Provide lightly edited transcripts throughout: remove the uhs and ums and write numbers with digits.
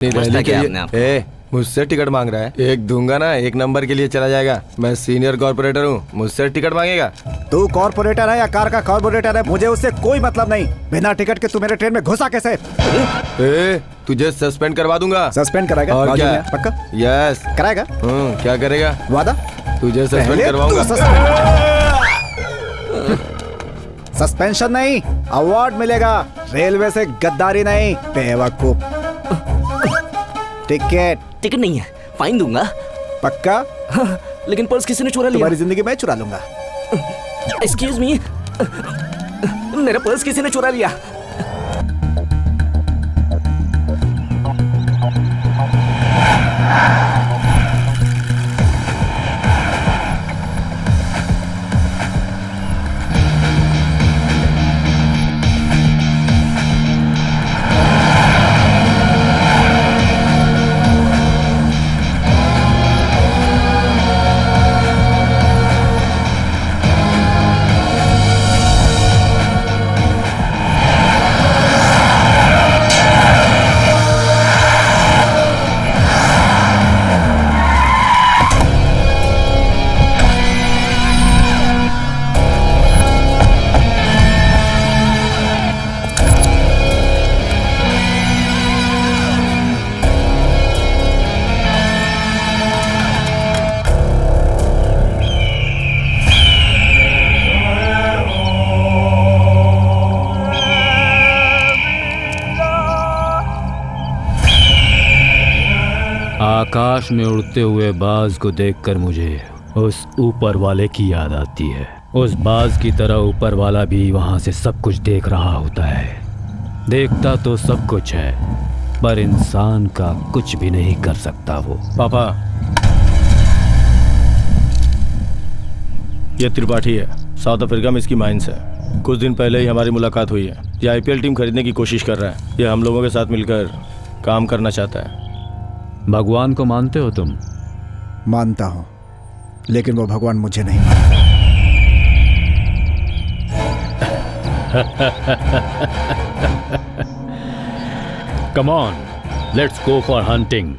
समझता क्या आपने आपको? मुझसे टिकट मांग रहा है। एक दूंगा ना, एक नंबर के लिए चला जाएगा। मैं सीनियर कॉर्पोरेटर हूँ, मुझसे टिकट मांगेगा? तू कॉर्पोरेटर है या कार का कॉर्पोरेटर है, मुझे उससे कोई मतलब नहीं। बिना टिकट के तू मेरे ट्रेन में घुसा कैसे? तुझे सस्पेंड करवा दूंगा। सस्पेंड कराएगा? और क्या? पक्का? यस कराएगा। क्या करेगा? वादा? तुझे सस्पेंड करवाऊंगा। सस्पेंशन नहीं, अवार्ड मिलेगा। रेलवे से गद्दारी नहीं, बेवकूफ। टिकट नहीं है, फाइन दूंगा। पक्का? लेकिन पर्स किसी ने चुरा लिया। तुम्हारी जिंदगी मैं चुरा लूंगा। एक्सक्यूज मी, मेरा पर्स किसी ने चुरा लिया। आकाश में उड़ते हुए बाज को देखकर मुझे उस ऊपर वाले की याद आती है। उस बाज की तरह ऊपर वाला भी वहां से सब कुछ देख रहा होता है। देखता तो सब कुछ है, पर इंसान का कुछ भी नहीं कर सकता वो। पापा, ये त्रिपाठी है, साउथ अफ्रीका में इसकी माइंस है। कुछ दिन पहले ही हमारी मुलाकात हुई है। ये आईपीएल टीम खरीदने की कोशिश कर रहा है। ये हम लोगों के साथ मिलकर काम करना चाहता है। भगवान को मानते हो तुम? मानता हूं, लेकिन वो भगवान मुझे नहीं मानता। Come on, let's go for hunting.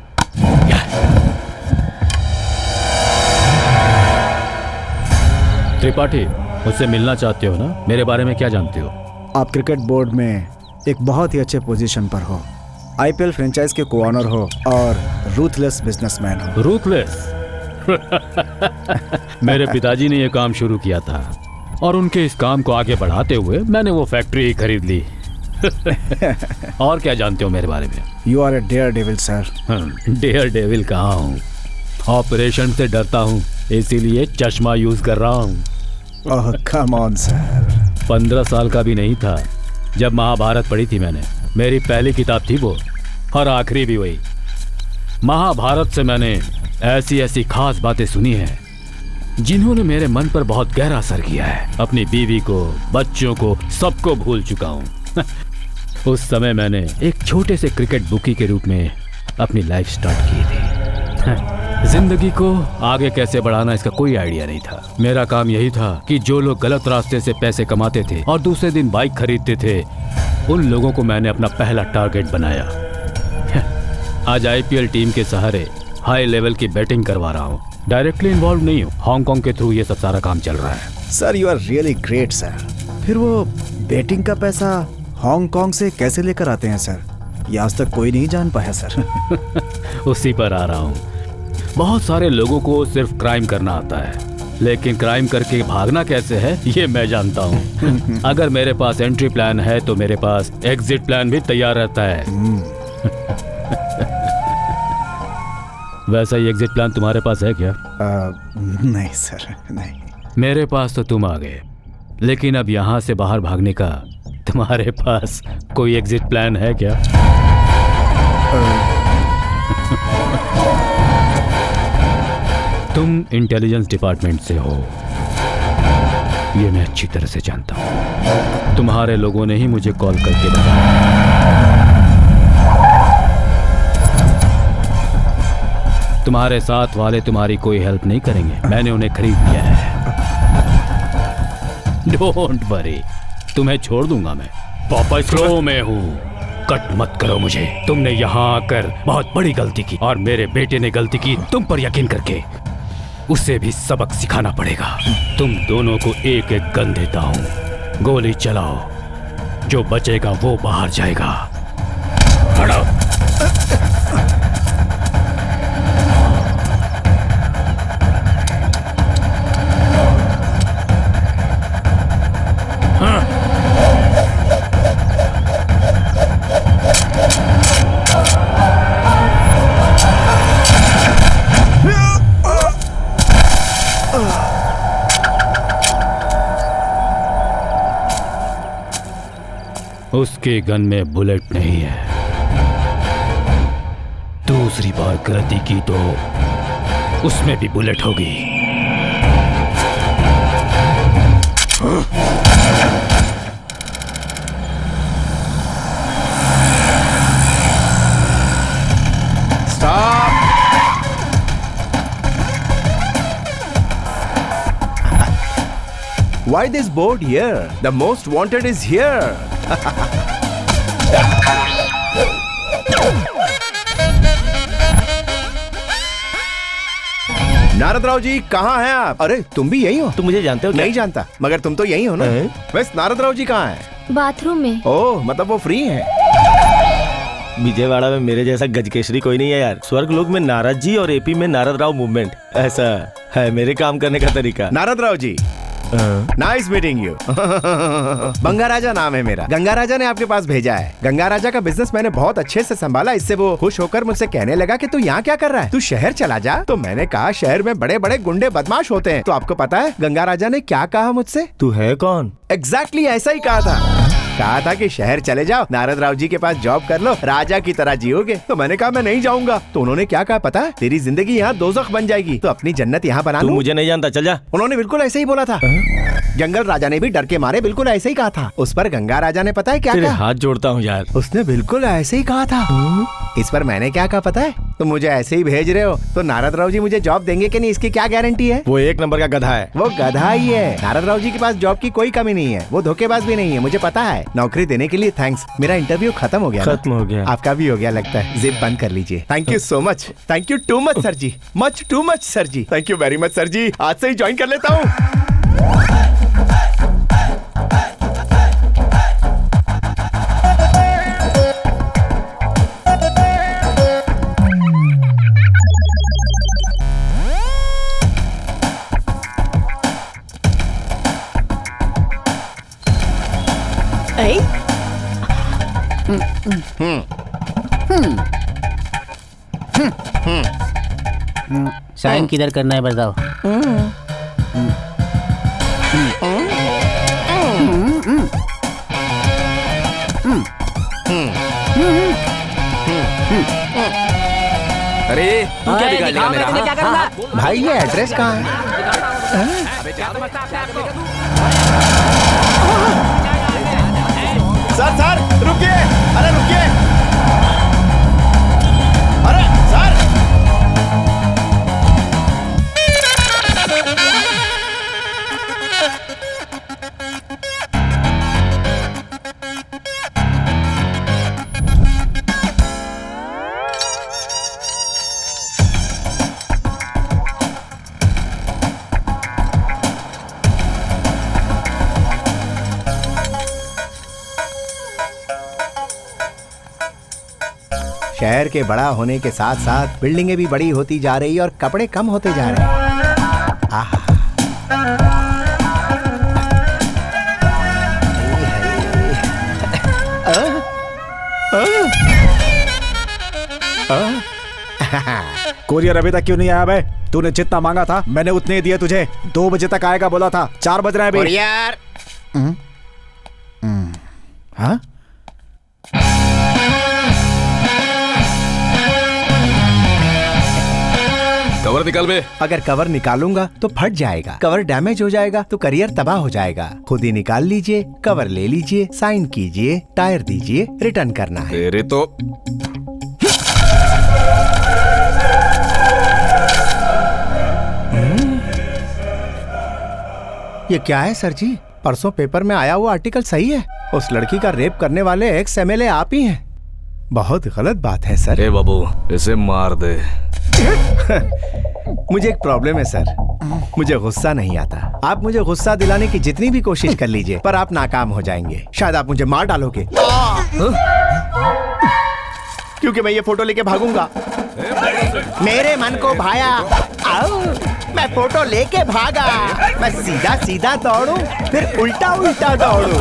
Tripathi, मुझसे मिलना चाहते हो ना? मेरे बारे में क्या जानते हो? आप क्रिकेट बोर्ड में एक बहुत ही अच्छे पोजीशन पर हो, आईपीएल फ्रेंचाइज के को-ऑनर हो और रूथलेस बिजनेसमैन हो। रूथलेस? मेरे पिताजी ने यह काम शुरू किया था और उनके इस काम को आगे बढ़ाते हुए मैंने वो फैक्ट्री ही खरीद ली। और क्या जानते हो मेरे बारे में? You are a daredevil sir. Daredevil कहाँ हूँ? ऑपरेशन से डरता हूँ, इसीलिए चश्मा यूज कर रहा हूँ। ओह कम ऑन सर। 15 साल का भी नहीं था जब महाभारत पढ़ी थी मैंने। मेरी पहली किताब थी वो, और आखिरी भी वही। महाभारत से मैंने ऐसी ऐसी खास बातें सुनी हैं जिन्होंने मेरे मन पर बहुत गहरा असर किया है। अपनी बीवी को, बच्चों को, सबको भूल चुका हूँ। उस समय मैंने एक छोटे से क्रिकेट बुकी के रूप में अपनी लाइफ स्टार्ट की थी। जिंदगी को आगे कैसे बढ़ाना इसका कोई आइडिया नहीं था। मेरा काम यही था कि जो लोग गलत रास्ते से पैसे कमाते थे और दूसरे दिन बाइक खरीदते थे, उन लोगों को मैंने अपना पहला टारगेट बनाया। आज आईपीएल टीम के सहारे हाई लेवल की बैटिंग करवा रहा हूँ। डायरेक्टली इन्वॉल्व नहीं हूँ, हांगकांग के थ्रू ये सब सारा काम चल रहा है। Sir you are really great sir. फिर वो बैटिंग का पैसा हांगकांग से कैसे लेकर आते हैं सर? ये आज तक कोई नहीं जान पाया सर। उसी पर आ रहा हूँ। बहुत सारे लोगों को सिर्फ क्राइम करना आता है, लेकिन क्राइम करके भागना कैसे है ये मैं जानता हूँ। अगर मेरे पास एंट्री प्लान है तो मेरे पास एग्जिट प्लान भी तैयार रहता है। वैसा ही एग्जिट प्लान तुम्हारे पास है क्या? नहीं सर, नहीं। मेरे पास तो तुम आ गए, लेकिन अब यहाँ से बाहर भागने का तुम्हारे पास कोई एग्जिट प्लान है क्या? तुम इंटेलिजेंस डिपार्टमेंट से हो, ये मैं अच्छी तरह से जानता हूँ। तुम्हारे लोगों ने ही मुझे कॉल करके बताया। तुम्हारे साथ वाले तुम्हारी कोई हेल्प नहीं करेंगे, मैंने उन्हें खरीद लिया है। डोंट वरी, तुम्हें छोड़ दूंगा मैं। पापा स्लो में हूँ, कट मत करो मुझे। तुमने यहाँ आकर बहुत बड़ी गलती की और मेरे बेटे ने गलती की तुम पर यकीन करके। उसे भी सबक सिखाना पड़ेगा। तुम दोनों को एक एक गन देता हूँ, गोली चलाओ, जो बचेगा वो बाहर जाएगा। खड़ा। उसके गन में बुलेट नहीं है। दूसरी बार गलती की तो उसमें भी बुलेट होगी। Stop! Why this board here? The most wanted is here. Narad Rao ji कहाँ हैं आप? अरे तुम भी यही हो? तुम मुझे जानते हो क्या? नहीं जानता, मगर तुम तो यही हो ना? वैसे नारद राव जी कहाँ हैं? बाथरूम में। ओह, मतलब वो फ्री हैं। विजयवाड़ा में मेरे जैसा गजकेशरी कोई नहीं है यार। स्वर्ग लोक में नारद जी और एपी में नारद राव मूवमेंट, ऐसा है मेरे काम करने का तरीका। Narad Rao ji, nice meeting you. Ganga राजा नाम है मेरा। गंगा राजा ने आपके पास भेजा है। गंगा राजा का बिजनेस मैंने बहुत अच्छे से संभाला। इससे वो खुश होकर मुझसे कहने लगा कि तू यहाँ क्या कर रहा है, तू शहर चला जा। तो मैंने कहा शहर में बड़े बड़े गुंडे बदमाश होते हैं। तो आपको पता है गंगा राजा ने क्या कहा मुझसे? तू है कौन? एग्जैक्टली ऐसा ही कहा था कि शहर चले जाओ, नारद राव जी के पास जॉब कर लो, राजा की तरह जियोगे। तो मैंने कहा मैं नहीं जाऊंगा। तो उन्होंने क्या कहा पता है? तेरी जिंदगी यहाँ दोज़ख बन जाएगी, तो अपनी जन्नत यहाँ बना तू लो। मुझे नहीं जानता, चल जा। उन्होंने बिल्कुल ऐसे ही बोला था। जंगल राजा ने भी डर के मारे बिल्कुल ऐसे ही कहा था। उस पर गंगा राजा ने पता है क्या कहा? हाथ जोड़ता हूँ यार। उसने बिल्कुल ऐसे ही कहा था। इस पर मैंने क्या कहा पता है? तुम मुझे ऐसे ही भेज रहे हो तो नारद राव जी मुझे जॉब देंगे कि नहीं, इसकी क्या गारंटी है? वो एक नंबर का गधा है। वो गधा ही है। नारद राव जी के पास जॉब की कोई कमी नहीं है। वो धोखेबाज भी नहीं है, मुझे पता है। नौकरी देने के लिए थैंक्स। मेरा इंटरव्यू खत्म हो गया। खत्म हो गया। आपका भी हो गया लगता है। जिप बंद कर लीजिए। Thank you so much. Thank you too much sir जी। मच टू मच सर जी। Thank you very much sir जी। आज से ही ज्वाइन कर लेता हूँ। साइन किधर करना है बताओ। अरे तू क्या बिगाड़ लिया मेरा? क्या करूंगा? भाई ये एड्रेस कहाँ है? सर रुकिए। अरे रुकिए। अरे सर, शहर के बड़ा होने के साथ साथ बिल्डिंगें भी बड़ी होती जा रही और कपड़े कम होते जा रहे हैं। आहा। कोरियर अभी तक क्यों नहीं आया भाई? तूने जितना मांगा था मैंने उतने ही दिए तुझे। 2 बजे तक आएगा बोला था, 4 बज रहे हैं अभी। यार हाँ? कवर निकाल बे। अगर कवर निकालूंगा तो फट जाएगा, कवर डैमेज हो जाएगा तो करियर तबाह हो जाएगा। खुद ही निकाल लीजिए, कवर ले लीजिए, साइन कीजिए, टायर दीजिए, रिटर्न करना है। तेरे तो ये क्या है सर जी? परसों पेपर में आया हुआ आर्टिकल सही है? उस लड़की का रेप करने वाले एक्स MLA आप ही हैं। बहुत गलत बात है सर। ए बाबू, इसे मार दे। मुझे एक प्रॉब्लम है सर, मुझे गुस्सा नहीं आता। आप मुझे गुस्सा दिलाने की जितनी भी कोशिश कर लीजिए, पर आप नाकाम हो जाएंगे। शायद आप मुझे मार डालोगे, क्योंकि मैं ये फोटो लेके भागूंगा। मेरे मन को भाया, आओ, मैं फोटो लेके भागा। मैं सीधा सीधा दौड़ूं, फिर उल्टा उल्टा दौड़ूं।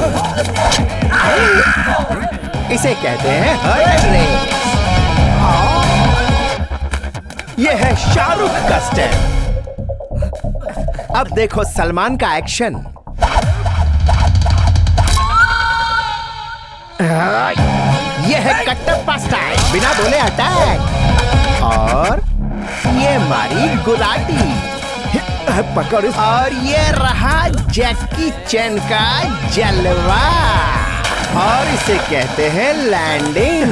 इसे कहते हैं हर्ट रेस। ये है शाहरुख का स्टेप। अब देखो सलमान का एक्शन। ये है कटप्पा स्टाइल, बिना बोले अटैक। और ये मारी गुलाटी, पकड़ इस- और ये रहा जैकी चैन का जलवा। और इसे कहते हैं लैंडिंग।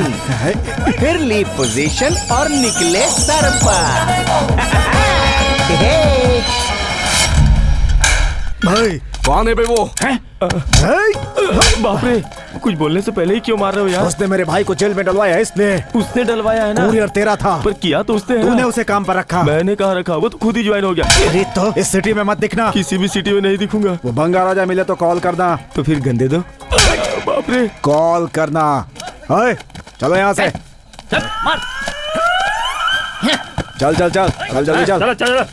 फिर ली पोजीशन और निकले सर पर। भाई कौन है बे वो? बाप रे, कुछ बोलने से पहले ही क्यों मार रहे हो यार? उसने मेरे भाई को जेल में डलवाया है, इसने। उसने डलवाया है ना? कुरियर तेरा था, पर किया तो उसने है तूने ना? उसे काम पर रखा। मैंने कहा रखा, वो तो खुद ही ज्वाइन हो गया। अरे तो इस सिटी में मत दिखना। किसी भी सिटी में नहीं दिखूंगा। वो बंगा राजा मिले तो कॉल करना। तो फिर गंदे दो। बाप रे, कॉल करना। ओए, चलो यहाँ से। चल मार। चल चल चल चल जल्दी चल। चलो चलो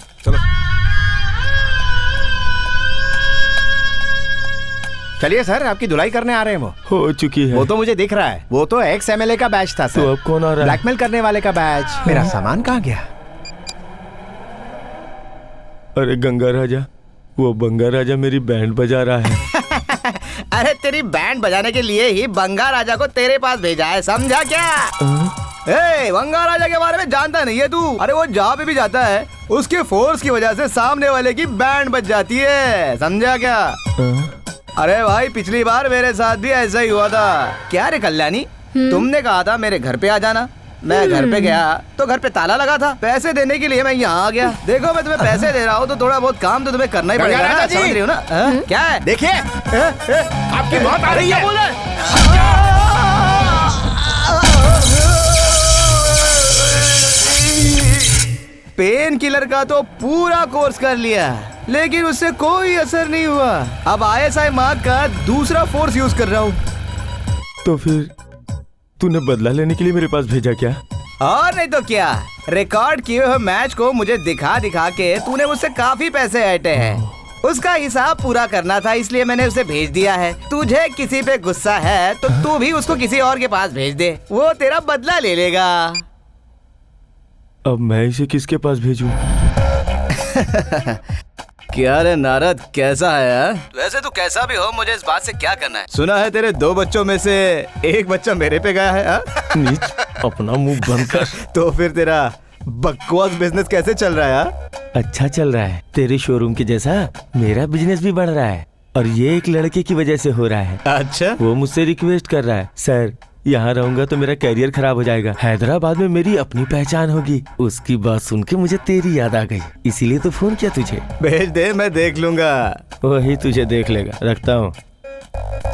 चलिए सर, आपकी धुलाई करने आ रहे हैं वो। हो चुकी है। वो तो मुझे दिख रहा है, वो तो एक्स MLA का बैच था तो सर। अब कौन आ रहा है? ब्लैकमेल करने वाले का बैच। मेरा सामान कहाँ गया? अरे गंगा राजा, वो बंगा राजा मेरी बैंड बजा रहा है। अरे तेरी बैंड बजाने के लिए ही बंगा राजा को तेरे पास भेजा है, समझा क्या? ए, बंगा राजा के बारे में जानता नहीं है तू? अरे वो जहाँ पे भी जाता है, उसके फोर्स की वजह से सामने वाले की बैंड बज जाती है, समझा क्या? अरे भाई, पिछली बार मेरे साथ भी ऐसा ही हुआ था। क्या रे कल्याणी, तुमने कहा था मेरे घर पे आ जाना। मैं घर पे गया तो घर पे ताला लगा था। पैसे देने के लिए मैं यहाँ आ गया। देखो, मैं तुम्हें पैसे दे रहा हूँ तो थोड़ा बहुत काम तो तुम्हें करना ही पड़ेगा ना, समझ रही हो ना? क्या है? देखिए, आपकी मौत आ रही है। पेन किलर का तो पूरा कोर्स कर लिया, लेकिन उससे कोई असर नहीं हुआ। अब ISI मार्क का दूसरा फोर्स यूज कर रहा हूँ। तो फिर तूने बदला लेने के लिए मेरे पास भेजा क्या? और नहीं तो क्या, रिकॉर्ड किए हुए मैच को मुझे दिखा दिखा के तूने मुझसे काफी पैसे ऐंठे हैं। उसका हिसाब पूरा करना था, इसलिए मैंने उसे भेज दिया है। तुझे किसी पे गुस्सा है तो तू भी उसको किसी और के पास भेज दे, वो तेरा बदला ले लेगा। अब मैं इसे किसके पास भेजूं? क्या रे नारद, कैसा है? वैसे तू कैसा भी हो, मुझे इस बात से क्या करना है? सुना है तेरे 2 बच्चों में से एक बच्चा मेरे पे गया है। नीच, अपना मुंह बंद कर। तो फिर तेरा बकवास बिजनेस कैसे चल रहा है? अच्छा चल रहा है। तेरे शोरूम के जैसा मेरा बिजनेस भी बढ़ रहा है, और ये एक लड़के की वजह से हो रहा है। अच्छा, वो मुझसे रिक्वेस्ट कर रहा है, सर यहाँ रहूंगा तो मेरा करियर खराब हो जाएगा, हैदराबाद में मेरी अपनी पहचान होगी। उसकी बात सुन के मुझे तेरी याद आ गई, इसीलिए तो फोन किया तुझे। भेज दे, मैं देख लूंगा। वही तुझे देख लेगा। रखता हूँ।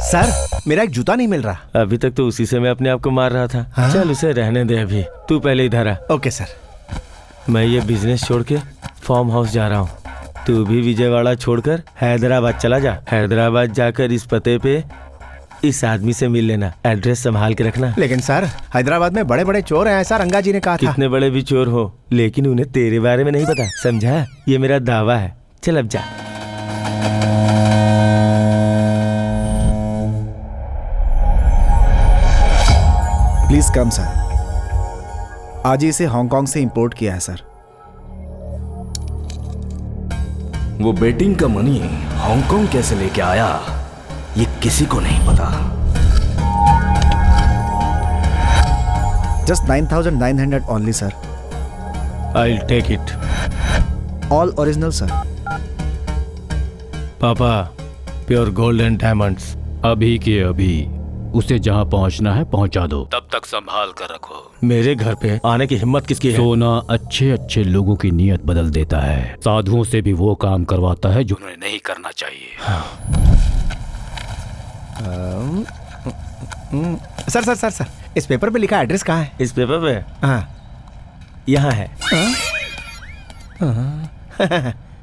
सर, मेरा एक जूता नहीं मिल रहा। अभी तक तो उसी से मैं अपने आप को मार रहा था। चल उसे रहने दे, अभी तू पहले इधर आ। Okay sir. मैं ये बिजनेस छोड़ के फार्म हाउस जा रहा हूँ। तू भी विजयवाड़ा छोड़कर हैदराबाद चला जा। हैदराबाद जाकर इस पते पे इस आदमी से मिल लेना। एड्रेस संभाल के रखना। लेकिन सर, हैदराबाद में बड़े बड़े चोर हैं, ऐसा रंगा जी ने कहा था। कितने बड़े भी चोर हो, लेकिन उन्हें तेरे बारे में नहीं पता, समझा? ये मेरा दावा है। चल अब जा। Please come sir. आज ही इसे हांगकांग से इंपोर्ट किया है सर। वो बेटिंग का मनी हांगकांग कैसे लेके आया, ये किसी को नहीं पता। Just 9,900 only sir. I'll take it. All original sir. पापा, प्योर गोल्ड एंड डायमंड्स। अभी के अभी उसे जहाँ पहुँचना है पहुँचा दो, तब तक संभाल कर रखो। मेरे घर पे आने की हिम्मत किसकी है? सोना अच्छे अच्छे लोगों की नीयत बदल देता है। साधुओं से भी वो काम करवाता है जो उन्हें नहीं करना चाहिए। सर सर सर सर, इस पेपर पे लिखा एड्रेस कहाँ है? इस पेपर पे हाँ यहाँ है।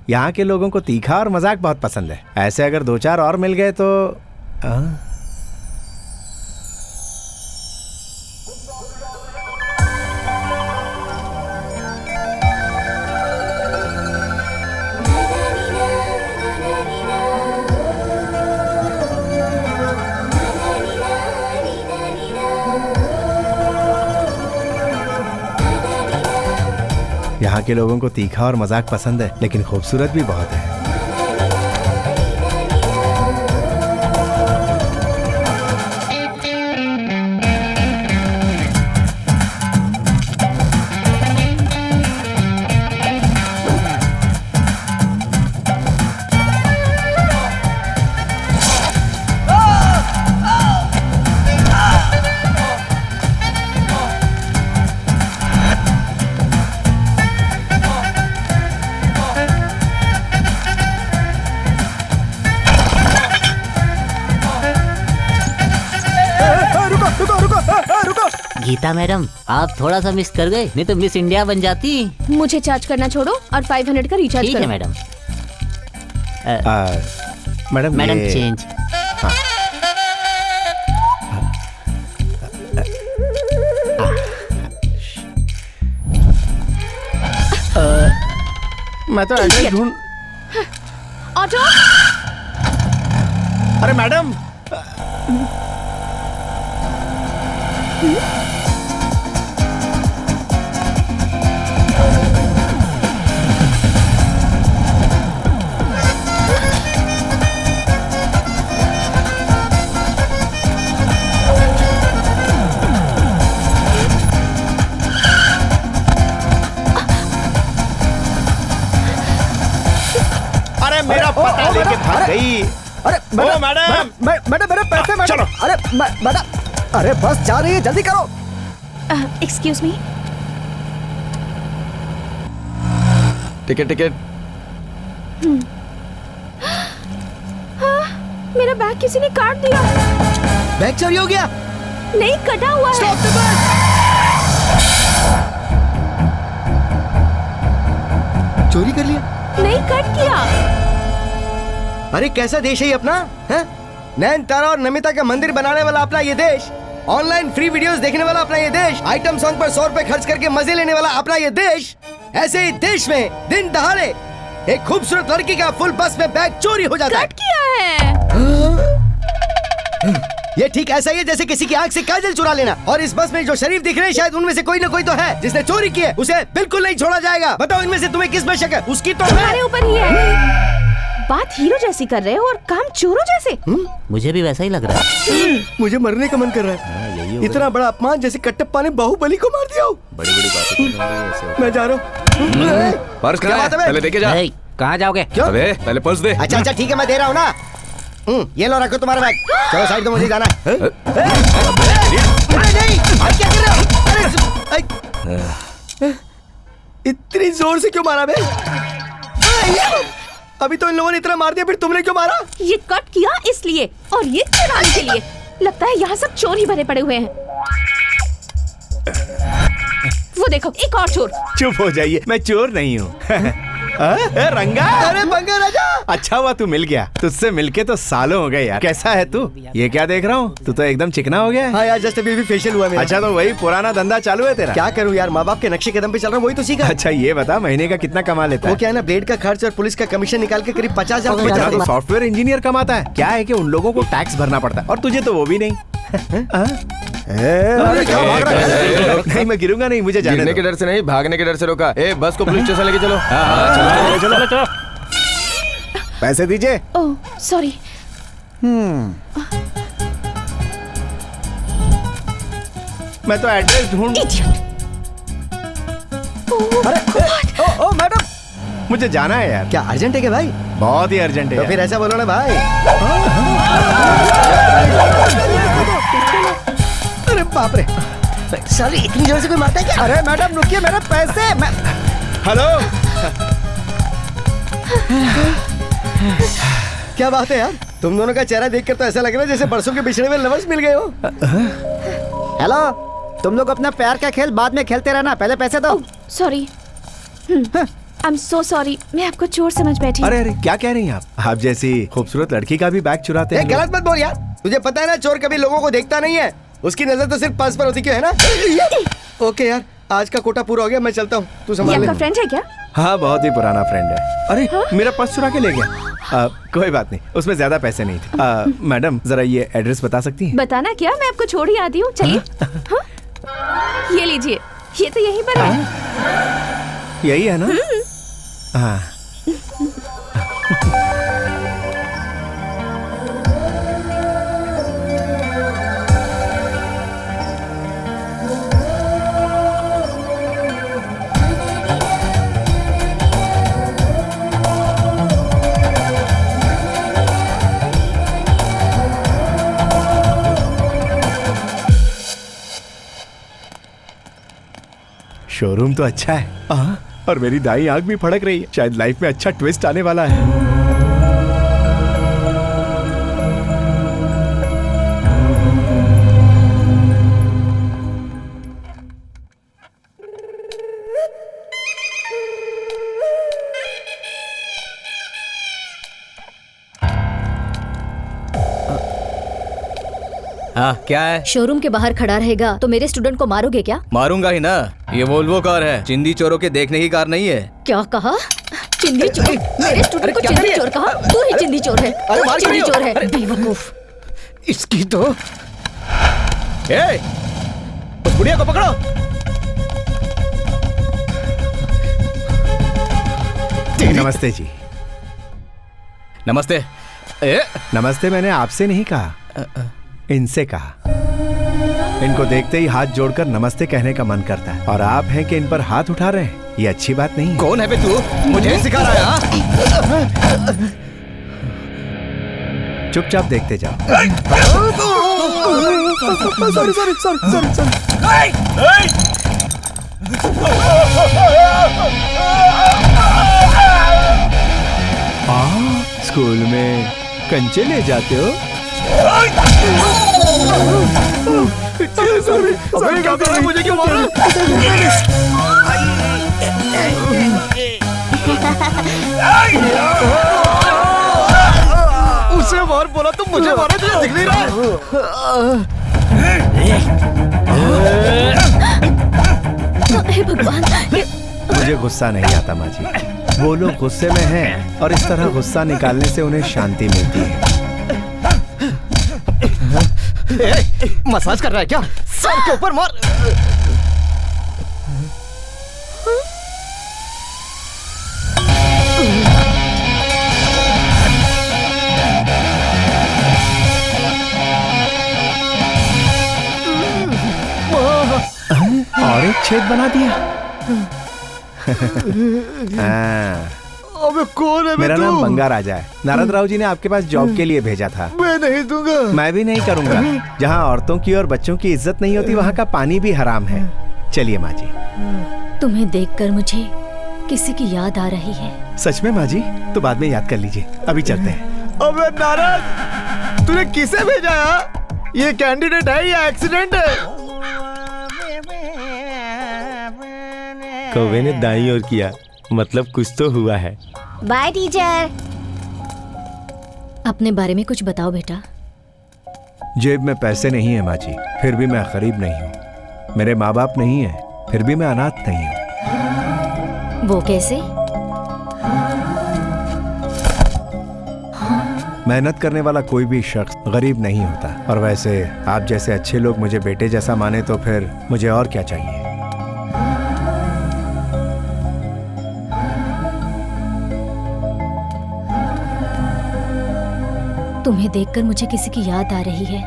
यहाँ के लोगों को तीखा और मजाक बहुत पसंद है। ऐसे अगर 2-4 और मिल गए तो यहाँ के लोगों को तीखा और मजाक पसंद है, लेकिन खूबसूरत भी बहुत है। गीता मैडम, आप थोड़ा सा मिस कर गए, नहीं तो मिस इंडिया बन जाती। मुझे चार्ज करना छोड़ो और 500 का रिचार्ज ठीक करो। है मैडम। मैडम मैडम ये- चेंज। मैं तो एड्रेस ढूंढ। ऑटो। अरे मैडम, अरे मेरा पता लेके भाग गई। अरे ओ मैडम, मैडम मेरे पैसे मैडम। चलो। अरे मैडम, अरे बस जा रही है, जल्दी करो। Excuse me. टिकट। मेरा बैग किसी ने काट दिया। बैग चोरी हो गया। नहीं, कटा हुआ है। चोरी कर लिया। नहीं, कट किया। अरे कैसा देश है ये अपना, है? नैन तारा और नमिता का मंदिर बनाने वाला अपना ये देश, ऑनलाइन फ्री वीडियोस देखने वाला अपना ये देश, आइटम सॉन्ग पर 100 रुपए खर्च करके मजे लेने वाला अपना ये देश। ऐसे ही देश में दिन दहाड़े एक खूबसूरत लड़की का फुल बस में बैग चोरी हो जाता कट किया है। ये ठीक ऐसा ही है जैसे किसी की आंख से काजल चुरा लेना। और इस बस में जो शरीफ दिख रहे हैं, शायद उनमें से कोई ना कोई तो है जिसने चोरी की है। उसे बिल्कुल नहीं छोड़ा जाएगा। बताओ इनमें से तुम्हें किस में शक है? उसकी तो तुम्हारे ऊपर ही है। बात हीरो जैसी कर रहे हो और काम चोरों जैसे। मुझे भी वैसा ही लग रहा है। मुझे मरने का मन कर रहा है। इतना बड़ा अपमान जैसे कटप्पा ने बाहुबली को मार दिया हो। बड़ी बातें। मैं जा रहा हूँ। पर्स क्या कहाँ बात है है? बे? पहले देके जा। कहाँ जाओगे? क्यों? अबे पहले पर्स दे। अच्छा ठीक है, मैं दे रहा हूँ ना। ये लो, रखो तुम्हारा बैग। चलो साइड, तो मुझे जाना है। नहीं, आप क्या कर रहे हो? अरे, इतनी जोर से क्यों मारा बे? अभी तो इन लोगों ने इतना मार दिया, फिर तुमने क्यों मारा? ये कट किया इसलिए और ये चुराने के लिए। लगता है यहाँ सब चोर ही भरे पड़े हुए हैं। वो देखो, एक और चोर। चुप हो जाइए, मैं चोर नहीं हूँ। रंगा, अरे बंगा राजा, अच्छा हुआ तू मिल गया। तुझसे मिलके तो सालों हो गए यार। कैसा है तू? ये क्या देख रहा हूँ, तू तो एकदम चिकना हो गया है। हाँ यार, जस्ट अभी फेशियल हुआ मेरा। अच्छा, तो वही पुराना धंधा चालू है तेरा? क्या करूँ यार, माँ बाप के नक्शे कदम पे चल रहा हूँ, वही तो सीखा। अच्छा ये बता, महीने का कितना कमा लेता वो है? क्या है ना, ब्लेड का खर्च और पुलिस का कमीशन निकाल के करीब 50,000 बेचारा तो सॉफ्टवेयर इंजीनियर कमाता है। क्या है कि उन लोगों को टैक्स भरना पड़ता है और तुझे तो वो भी नहीं। अरे क्या भाग रहा है? नहीं, मैं गिरूंगा नहीं, मुझे जाने गिरने दो। के डर से नहीं, भागने के डर से रोका। ए बस को पुलिस स्टेशन लेके चलो। चलो। पैसे दीजिए। Oh sorry. मैं तो एड्रेस ढूंढ। ओ मैडम, मुझे जाना है यार। क्या अर्जेंट है क्या भाई? बहुत ही अर्जेंट है तो यार। फिर ऐसा बोलो ना भाई। अरे बाप रे। साली इतनी जोर से कोई मारता है क्या? अरे मैडम रुकिए, मेरे पैसे। हेलो, क्या बात है यार, तुम दोनों का चेहरा देखकर तो ऐसा लग रहा है जैसे बरसों के बिछड़े हुए लवर्स मिल गए हो। हेलो, तुम लोग अपना प्यार का खेल बाद में खेलते रहना, पहले पैसे दो। Sorry, I am so sorry, मैं आपको चोर समझ बैठी। अरे अरे क्या कह रही हैं आप जैसी खूबसूरत लड़की का भी बैग चुराते हैं। गलत मत बोल यार, तुझे पता है ना चोर कभी लोगों को देखता नहीं है, उसकी नजर तो सिर्फ पर्स पर होती क्यों है ना। ओके यार, आज का कोटा पूरा हो गया, मैं चलता हूँ, तू ये संभाल ले। आपका फ्रेंड है क्या? हाँ, बहुत ही पुराना फ्रेंड है। अरे मेरा पर्स चुरा के ले गया। कोई बात नहीं, उसमें ज्यादा पैसे नहीं थे। मैडम जरा ये एड्रेस बता सकती हैं? बताना क्या, मैं आपको छोड़ ही आती हूँ। चलिए। ये लीजिए, ये तो यहीं पर है। यही है ना? हाँ। शोरूम तो अच्छा है। और मेरी दाई आंख भी फड़क रही है, शायद लाइफ में अच्छा ट्विस्ट आने वाला है। हाँ क्या है? शोरूम के बाहर खड़ा रहेगा तो मेरे स्टूडेंट को मारोगे क्या? मारूंगा ही ना, ये वोल्वो कार है, चिंदी चोरों के देखने की कार नहीं है। क्या कहा? चिंदी चोर? मेरे स्टूडेंट को चिंदी चोर कहा? तू ही चिंदी चोर है, तू ही चिंदी चोर है, बेवकूफ। इसकी तो उस बुढ़िया को पकड़ो। नमस्ते जी। नमस्ते। नमस्ते मैंने आपसे नहीं कहा, इनसे कहा। इनको देखते ही हाथ जोड़कर नमस्ते कहने का मन करता है, और आप हैं कि इन पर हाथ उठा रहे हैं, ये अच्छी बात नहीं है। कौन है बे तू? मुझे सिखा रहा है? चुपचाप देखते जाओ। स्कूल में कंचे ले जाते हो? मुझे क्यों मारा? उसे मार बोला तो मुझे मारा, तुझे दिख नहीं रहा? हे भगवान, मुझे गुस्सा नहीं आता माँ जी। वो लोग गुस्से में हैं और इस तरह गुस्सा निकालने से उन्हें शांति मिलती है। मसाज कर रहा है क्या? सर के ऊपर मार। और एक छेद बना दिया। अबे कौन है? मेरा नाम बंगा राजा है। नारद राव जी ने आपके पास जॉब के लिए भेजा था। मैं नहीं दूंगा। मैं भी नहीं करूंगा। जहाँ औरतों की और बच्चों की इज्जत नहीं होती, वहाँ का पानी भी हराम है। चलिए माँ जी। तुम्हें देखकर मुझे किसी की याद आ रही है। सच में माँ जी? तो बाद में याद कर लीजिए, अभी चलते हैं। अबे नारद, तूने किसे भेजा है? ये कैंडिडेट है या एक्सीडेंट है? कौवे ने दाईं ओर किया, मतलब कुछ तो हुआ है। Bye teacher. अपने बारे में कुछ बताओ बेटा। जेब में पैसे नहीं है माँ जी, फिर भी मैं गरीब नहीं हूँ। मेरे माँ बाप नहीं है, फिर भी मैं अनाथ नहीं हूँ। वो कैसे? मेहनत करने वाला कोई भी शख्स गरीब नहीं होता। और वैसे आप जैसे अच्छे लोग मुझे बेटे जैसा माने तो फिर मुझे और क्या चाहिए। तुम्हें देखकर मुझे किसी की याद आ रही है,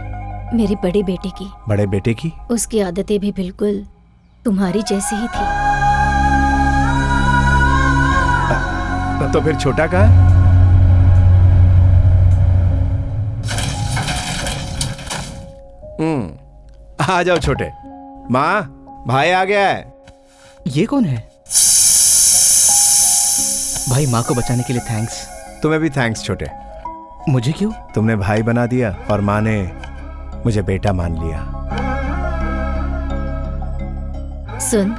मेरी बड़े बेटे की। बड़े बेटे की? उसकी आदतें भी बिल्कुल तुम्हारी जैसी ही थी। तो फिर छोटा का? आ जाओ छोटे। माँ, भाई आ गया है। ये कौन है? भाई, माँ को बचाने के लिए थैंक्स। तुम्हें भी थैंक्स छोटे। मुझे क्यों? तुमने भाई बना दिया और माँ ने मुझे बेटा मान लिया। सुन,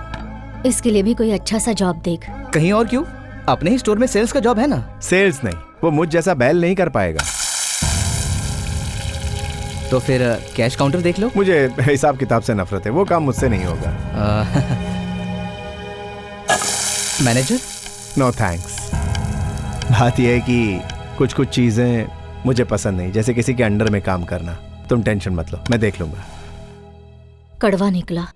इसके लिए भी कोई अच्छा सा जॉब देख। कहीं और क्यों? अपने ही स्टोर में सेल्स का जॉब है ना। सेल्स नहीं, वो मुझ जैसा बैल नहीं कर पाएगा। तो फिर कैश काउंटर देख लो। मुझे हिसाब किताब से नफरत है, वो काम मुझसे नहीं होगा। मैनेजर? No thanks. बात यह है कि कुछ कुछ चीजें मुझे पसंद नहीं, जैसे किसी के अंडर में काम करना। तुम टेंशन मत लो, मैं देख लूंगा। कड़वा निकला,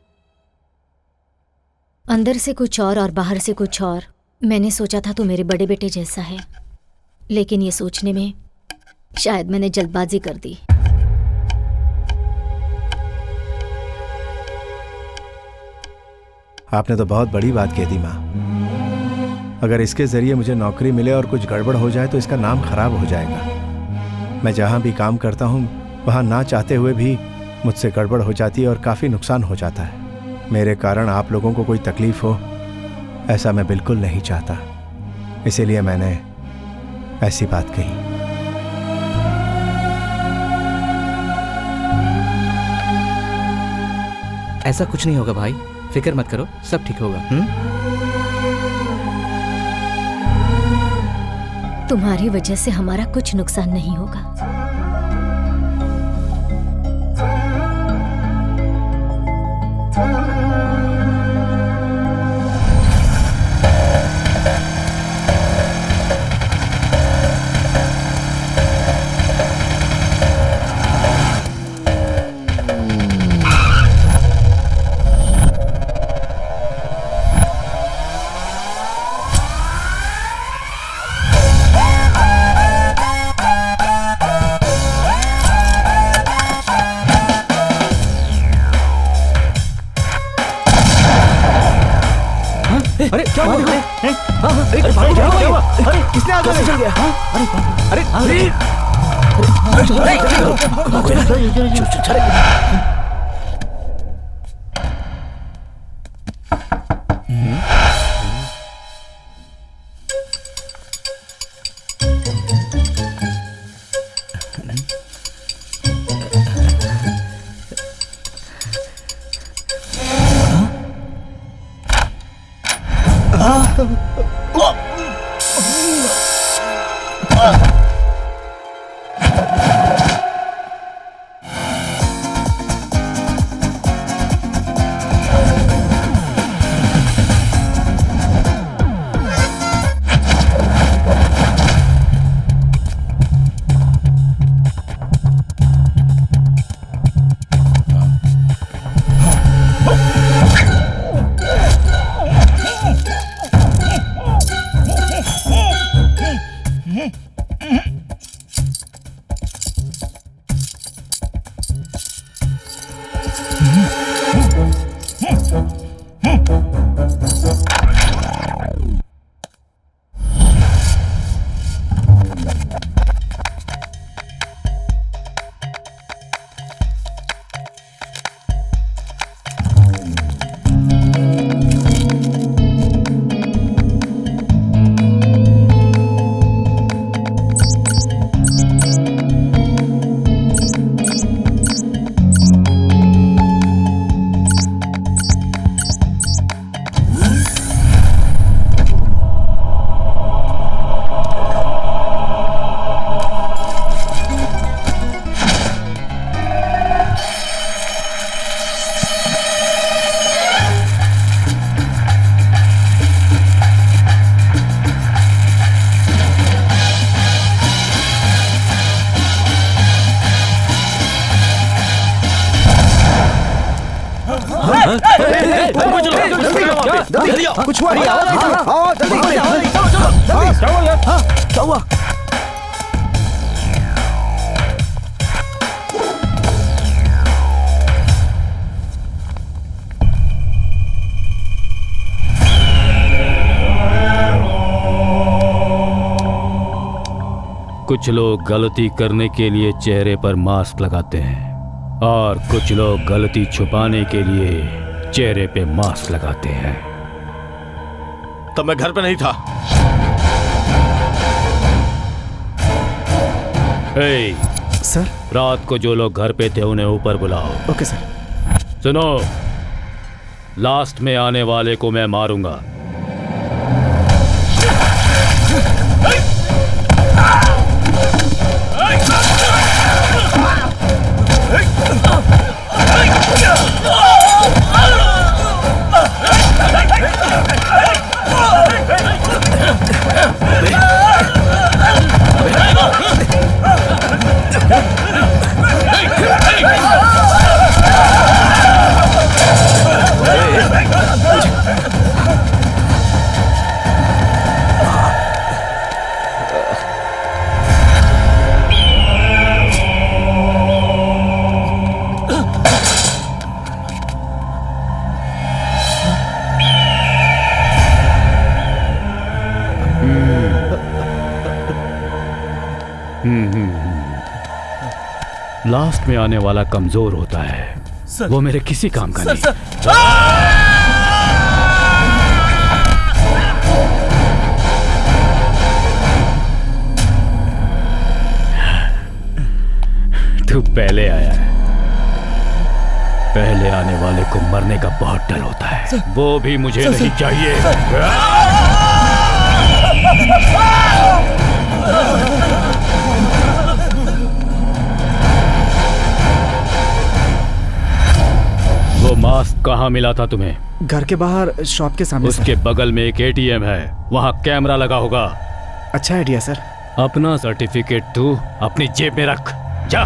अंदर से कुछ और बाहर से कुछ और। मैंने सोचा था तू मेरे बड़े बेटे जैसा है, लेकिन ये सोचने में शायद मैंने जल्दबाजी कर दी। आपने तो बहुत बड़ी बात कह दी माँ। अगर इसके जरिए मुझे नौकरी मिले और कुछ गड़बड़ हो जाए तो इसका नाम खराब हो जाएगा। मैं जहाँ भी काम करता हूँ वहाँ ना चाहते हुए भी मुझसे गड़बड़ हो जाती है और काफ़ी नुकसान हो जाता है। मेरे कारण आप लोगों को कोई तकलीफ हो, ऐसा मैं बिल्कुल नहीं चाहता। इसीलिए मैंने ऐसी बात कही। ऐसा कुछ नहीं होगा भाई, फिक्र मत करो, सब ठीक होगा। तुम्हारी वजह से हमारा कुछ नुकसान नहीं होगा। अरे क्या हुआ? अरे किसने आग चल गया? अरे कुछ हुआ? क्या हुआ? कुछ लोग गलती करने के लिए चेहरे पर मास्क लगाते हैं और कुछ लोग गलती छुपाने के लिए चेहरे पे मास्क लगाते हैं। तब मैं घर पे नहीं था। सर, रात को जो लोग घर पे थे उन्हें ऊपर बुलाओ। Okay sir. सुनो, लास्ट में आने वाले को मैं मारूंगा। लास्ट में आने वाला कमजोर होता है, वो मेरे किसी काम का नहीं। तू पहले आया है। पहले आने वाले को मरने का बहुत डर होता है, वो भी मुझे नहीं चाहिए। वो मास्क कहाँ मिला था तुम्हें? घर के बाहर शॉप के सामने। उसके बगल में एक एटीएम है, वहाँ कैमरा लगा होगा। अच्छा आइडिया सर। अपना सर्टिफिकेट तू अपनी जेब में रख, जा।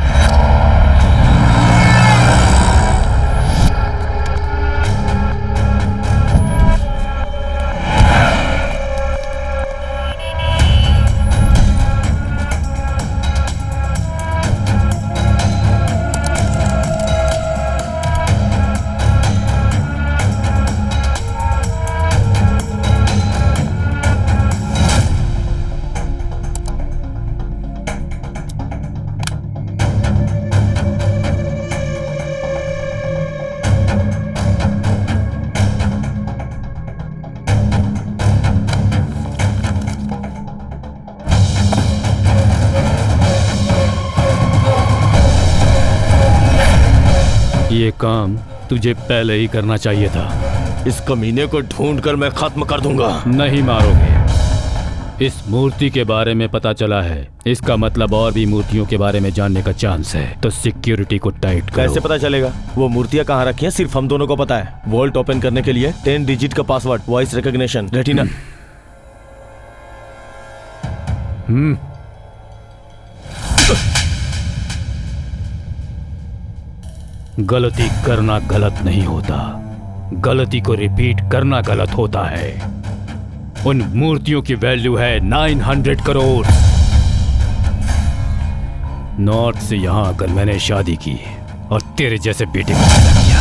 ये काम तुझे पहले ही करना चाहिए था। इस कमीने को ढूंढकर मैं खत्म कर दूंगा। नहीं मारोगे। इस मूर्ति के बारे में पता चला है, इसका मतलब और भी मूर्तियों के बारे में जानने का चांस है, तो सिक्योरिटी को टाइट करो। कैसे पता चलेगा? वो मूर्तियां कहाँ रखी हैं सिर्फ हम दोनों को पता है। वॉल्ट ओपन करने के लिए 10 डिजिट का पासवर्ड, वॉइस रिकॉग्निशन, रेटिना। गलती करना गलत नहीं होता, गलती को रिपीट करना गलत होता है। उन मूर्तियों की वैल्यू है 900 करोड़। नॉर्थ से यहां आकर मैंने शादी की और तेरे जैसे बेटे को पैदा किया।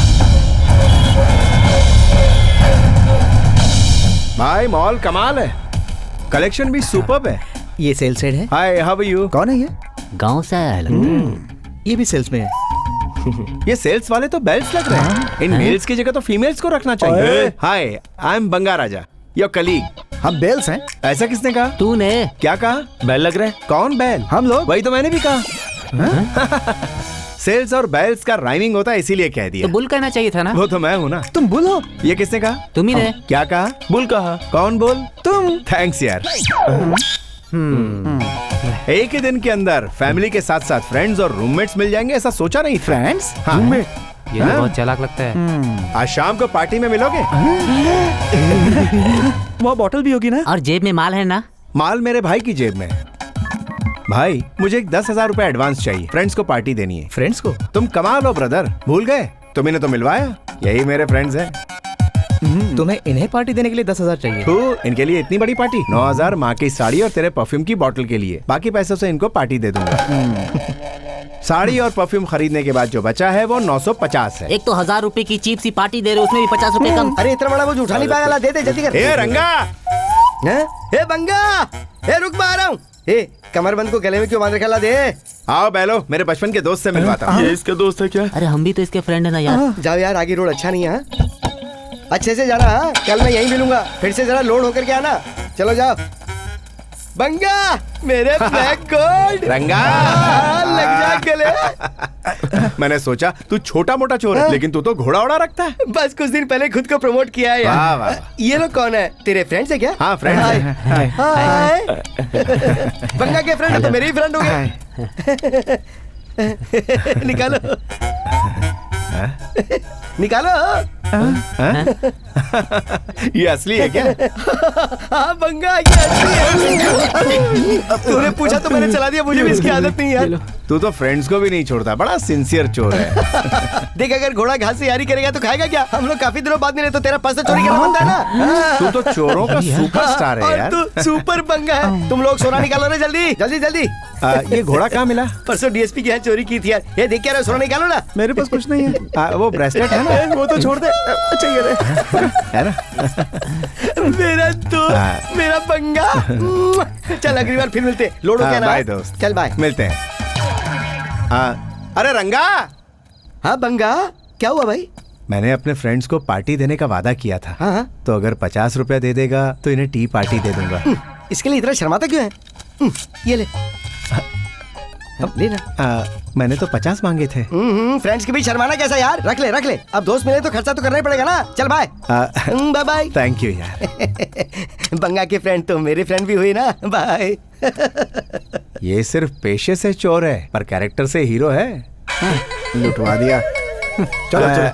भाई मॉल कमाल है, कलेक्शन भी सुपर्ब है। ये सेल्स हेड है। हाय, हाउ आर यू? कौन है ये? गांव से आया है लगता है। ये भी सेल्स में है। ये सेल्स वाले तो बेल्ट्स लग रहे हैं। इन मेल्स की जगह तो फीमेल्स को रखना चाहिए। Hi, I am Banga Raja, your colleague. हम बेल्स हैं। ऐसा किसने कहा? तूने। क्या कहा? बैल लग रहे हैं। कौन बैल? हम लोग। वही तो मैंने भी कहा। सेल्स और बैल्स का राइमिंग होता है, इसीलिए कह दिया। तो बुल कहना चाहिए था ना। वो तो मैं हूँ ना। तुम बुल हो? ये किसने कहा? तुम ही ने। क्या कहा? बुल कहा। कौन बुल? तुम। थैंक्स यार। एक ही दिन के अंदर फैमिली के साथ साथ फ्रेंड्स और रूममेट्स मिल जाएंगे, ऐसा सोचा नहीं। फ्रेंड्स? हाँ। रूममेट? ये तो बहुत चालाक लगता है। आज शाम को पार्टी में मिलोगे? वो बॉटल भी होगी ना? और जेब में माल है ना? माल मेरे भाई की जेब में है। भाई मुझे एक 10,000 रुपए एडवांस चाहिए, फ्रेंड्स को पार्टी देनी है। फ्रेंड्स को? तुम कमा लो ब्रदर, भूल गए? तुम्हें तो मिलवाया, यही मेरे फ्रेंड्स हैं। तुम्हें इन्हें पार्टी देने के लिए 10,000 चाहिए? तो इनके लिए इतनी बड़ी पार्टी? 9,000 माँ की साड़ी और तेरे परफ्यूम की बोतल के लिए, बाकी पैसों से इनको पार्टी दे दूंगा। साड़ी और परफ्यूम खरीदने के बाद जो बचा है वो 950 है। एक तो 1,000 रुपए की चीप सी पार्टी दे रहे, उसमें भी 50 रुपए कम। अरे इतना बड़ा वो उठा नहीं पाएगा, दे दे जल्दी कर। ए रंगा, ए बंगा, ए रुक, मैं आ रहा हूँ। ए कमरबंद को गले में क्यों बांध रखा? ला दे। आओ बैलो, मेरे बचपन के दोस्त से मिलवाता हूँ। ये इसका दोस्त है क्या? अरे हम भी तो इसके फ्रेंड है ना यार। जाओ यार, आगे रोड अच्छा नहीं है। अच्छे से जाना। हाँ, कल मैं यहीं मिलूंगा, फिर से जरा लोड होकर के आना। चलो जाओ। बंगा, मेरे ब्लैक गोल्ड। रंगा, लग जा गले। मैंने सोचा तू छोटा मोटा चोर है, लेकिन तू तो घोड़ा उड़ा रखता है। बस कुछ दिन पहले खुद को प्रमोट किया है वाह, वाह। यार। ये लोग कौन है? तेरे फ्रेंड्स है क्या? हाँ, फ्रेंड्स हैं। हाय। बंगा के फ्रेंड तो मेरे ही फ्रेंड हो गए। निकालो निकालो। ये असली है क्या? हाँ बंगा, ये असली है। तूने पूछा तो मैंने चला दिया, मुझे भी इसकी आदत नहीं है यार। तू तो फ्रेंड्स को भी नहीं छोड़ता, बड़ा सिंसियर चोर है। देख, अगर घोड़ा घास से यारी करेगा तो खाएगा क्या? हम लोग काफी दिनों बाद मिले तो तेरा पर्स तो चोरी करना बनता है ना। तू तो चोरों का सुपरस्टार है और यार। तू सुपर बंगा है। तुम लोग सोना निकालो रे, जल्दी जल्दी जल्दी। ये घोड़ा कहाँ मिला? परसों डीएसपी के यहाँ चोरी की थी यार। ये देख क्या रहे हो? सोना निकालो ना। मेरे पास कुछ नहीं है। वो ब्रेसलेट है ना? वो तो छोड़ दे। चाहिए रे। है ना? मेरा दोस्त, मेरा बंगा। चल अगली बार फिर मिलते। लोडो क्या ना? बाय दोस्त। चल बाय। मिलते हैं। अरे रंगा। हाँ बंगा, क्या हुआ भाई? मैंने अपने फ्रेंड्स को पार्टी देने का वादा किया था। हाँ। तो अगर 50 रुपया दे देगा तो इन्हें टी पार्टी दे दूंगा। इसके लिए इतना शर्माता क्यों है? ये ले। अब ले ना। मैंने तो 50 मांगे थे। फ्रेंड्स के बीच शर्माना कैसा यार? रख ले रख ले। अब दोस्त मिले तो खर्चा तो करना ही पड़ेगा ना। चल bye. Bye bye. Thank you यार। बंगा के फ्रेंड तो मेरे फ्रेंड भी हुई ना। बाय। ये सिर्फ पेशे से चोर है, पर कैरेक्टर से हीरो है। लुटवा दिया। चलो चलो।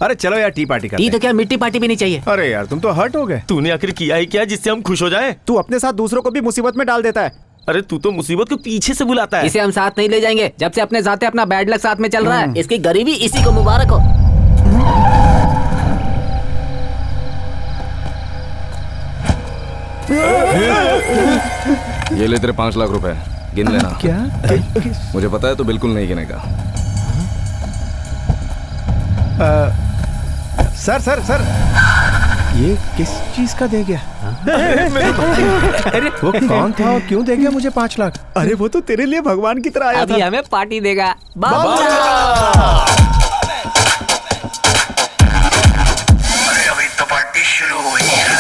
अरे चलो यार, टी पार्टी करते टी हैं। तो क्या मिट्टी पार्टी भी नहीं चाहिए। अरे यार, तुम तो हर्ट हो गए। तूने आखिर किया ही क्या जिससे हम खुश हो जाएं? तू अपने साथ दूसरों को भी मुसीबत में डाल देता है। अरे तू तो मुसीबत को पीछे से बुलाता है। इसे हम साथ नहीं ले जाएंगे। जब से अपने जाते अपना बैड लक साथ में चल रहा है। इसकी गरीबी इसी को मुबारक हो। ये ले तेरे 5 लाख रुपए, गिन लेना। क्या? मुझे पता है तो बिल्कुल नहीं गिनेगा। सर सर सर, ये किस चीज का दे गया? अरे वो कौन था और क्यों दे गया मुझे 5 लाख? अरे वो तो तेरे लिए भगवान की तरह आया अभी था। हमें पार्टी देगा। अभी तो पार्टी शुरू हुई है।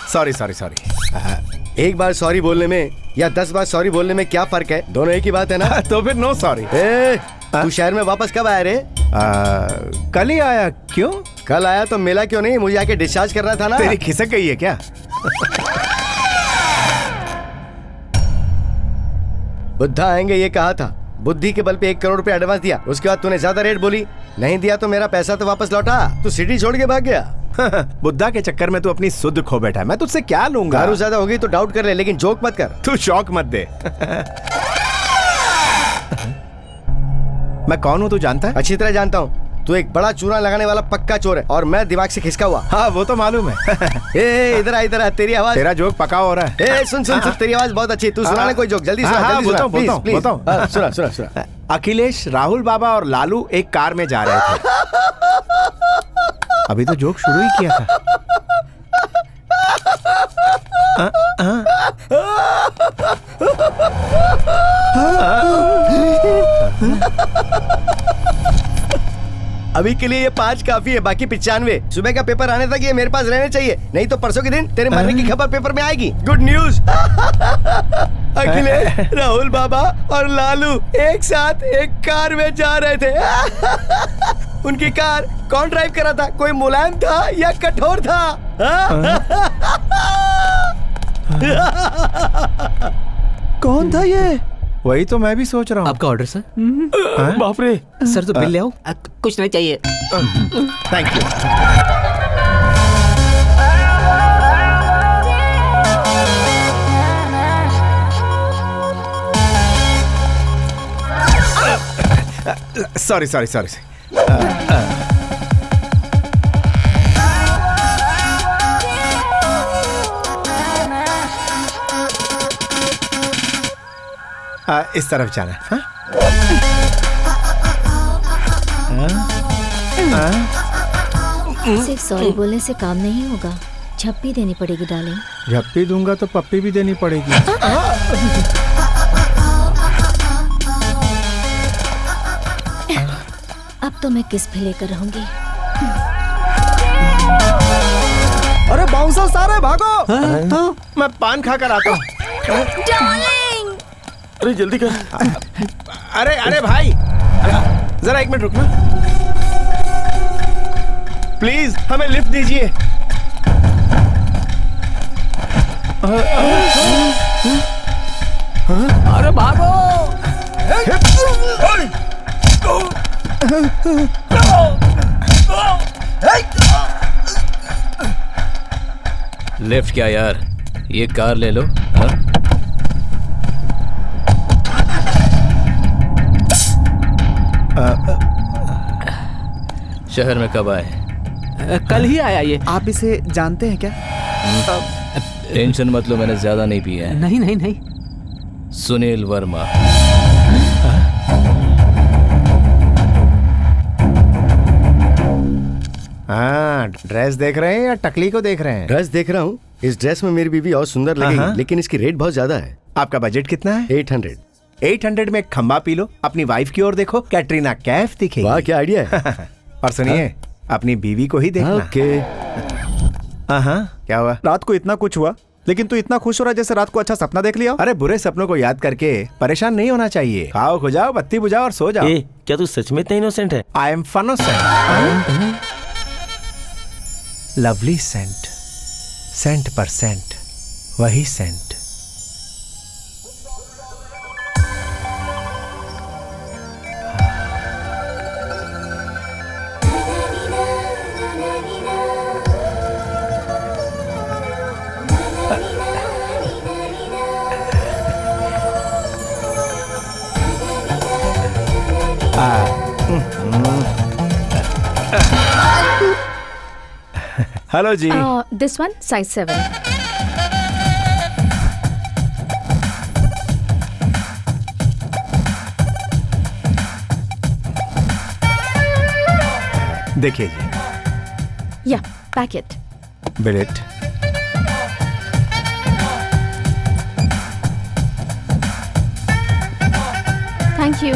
Sorry sorry sorry. एक बार सॉरी बोलने में या 10 बार सॉरी बोलने में क्या फर्क है? दोनों एक ही बात है ना। तो फिर नो सॉरी। तू शहर में वापस कब आया रे? कल ही आया। क्यों? कल आया तो मिला क्यों नहीं? मुझे आके डिस्चार्ज करना था ना। तेरी खिसक गई है क्या? बुद्धा आएंगे ये कहा था। बुद्धि के बल पे 1 करोड़ रुपए एडवांस दिया। उसके बाद तूने ज्यादा रेट बोली। नहीं दिया तो मेरा पैसा तो वापस लौटा। तू सिटी छोड़ के भाग गया। बुद्धा के चक्कर में तू अपनी सुध खो बैठा है। मैं तुझसे क्या लूंगा? दारू ज्यादा होगी तो डाउट कर ले, लेकिन जोक मत कर। तू शौक मत दे। मैं कौन हूँ तू जानता है? अच्छी तरह जानता हूँ। तू एक बड़ा चूना लगाने वाला पक्का चोर है और मैं दिमाग से खिसका हुआ। हाँ वो तो मालूम है। ए इधर आ इधर आ। तेरी आवाज। तेरा जोक पका हो रहा है। ए सुन सुन सुन, तेरी आवाज बहुत अच्छी है। तू सुना ले कोई जोक। जल्दी सुना। हाँ, जल्दी सुना। बताओ, प्लीज बताओ, प्लीज। बताओ। हाँ, सुना सुना सुना। अखिलेश, राहुल बाबा और लालू एक कार में जा रहे थे। अभी तो जोक शुरू ही किया था। अभी के लिए ये 5 काफी है, बाकी 95। सुबह का पेपर आने तक ये मेरे पास रहने चाहिए, नहीं तो परसों के दिन तेरे मरने की खबर पेपर में आएगी। Good news. अखिलेश, राहुल बाबा और लालू एक साथ एक कार में जा रहे थे। उनकी कार कौन ड्राइव कर रहा था? कोई मुलायम था या कठोर था? कौन था ये? वही तो मैं भी सोच रहा हूँ। आपका ऑर्डर सर। बाप रे। सर तो बिल ले आओ। कुछ नहीं चाहिए। Thank you. Sorry sorry sorry. इस तरफ जाना है। सिर्फ सॉरी बोलने से काम नहीं होगा, झप्पी देनी पड़ेगी डार्लिंग। झप्पी दूंगा तो पप्पी भी देनी पड़ेगी। अब तो मैं किस भी लेकर रहूंगी। अरे बाउंसर सारे भागो। मैं पान खा कर आता हूँ। डार्लिंग! अरे जल्दी कर। अरे भाई, जरा एक मिनट रुकना प्लीज, हमें लिफ्ट दीजिए। अरे भागो। लिफ्ट क्या यार, ये कार ले लो। हाँ? शहर में कब आए? कल ही आया ये। आप इसे जानते हैं क्या? टेंशन मत लो, मैंने ज्यादा नहीं पिया है। नहीं नहीं नहीं। सुनील वर्मा। हाँ, ड्रेस देख रहे हैं या टकली को देख रहे हैं? ड्रेस देख रहा हूँ। इस ड्रेस में मेरी बीवी और सुंदर लगेगी, लेकिन इसकी रेट बहुत ज्यादा है। आपका बजट कितना है? 800। 800 में एक खंबा पी लो, अपनी वाइफ की ओर देखो, कैटरीना कैफ दिखेगी। वाह, क्या आइडिया है। और सुनिए, अपनी बीवी को ही देखना। ओके। क्या हुआ? रात को इतना कुछ हुआ, लेकिन तू इतना खुश हो रहा है जैसे रात को अच्छा सपना देख लिया। अरे बुरे सपनों को याद करके परेशान नहीं होना चाहिए। खाओ, खो जाओ, बत्ती बुझाओ और सो जाओ। क्या तू सच में इतना इनोसेंट है? I am funnocent. Lovely scent, scent पर सेंट, वही सेंट। हेलो जी। This one size 7। देखिए जी। या पैकेट। बिलेट। Thank you.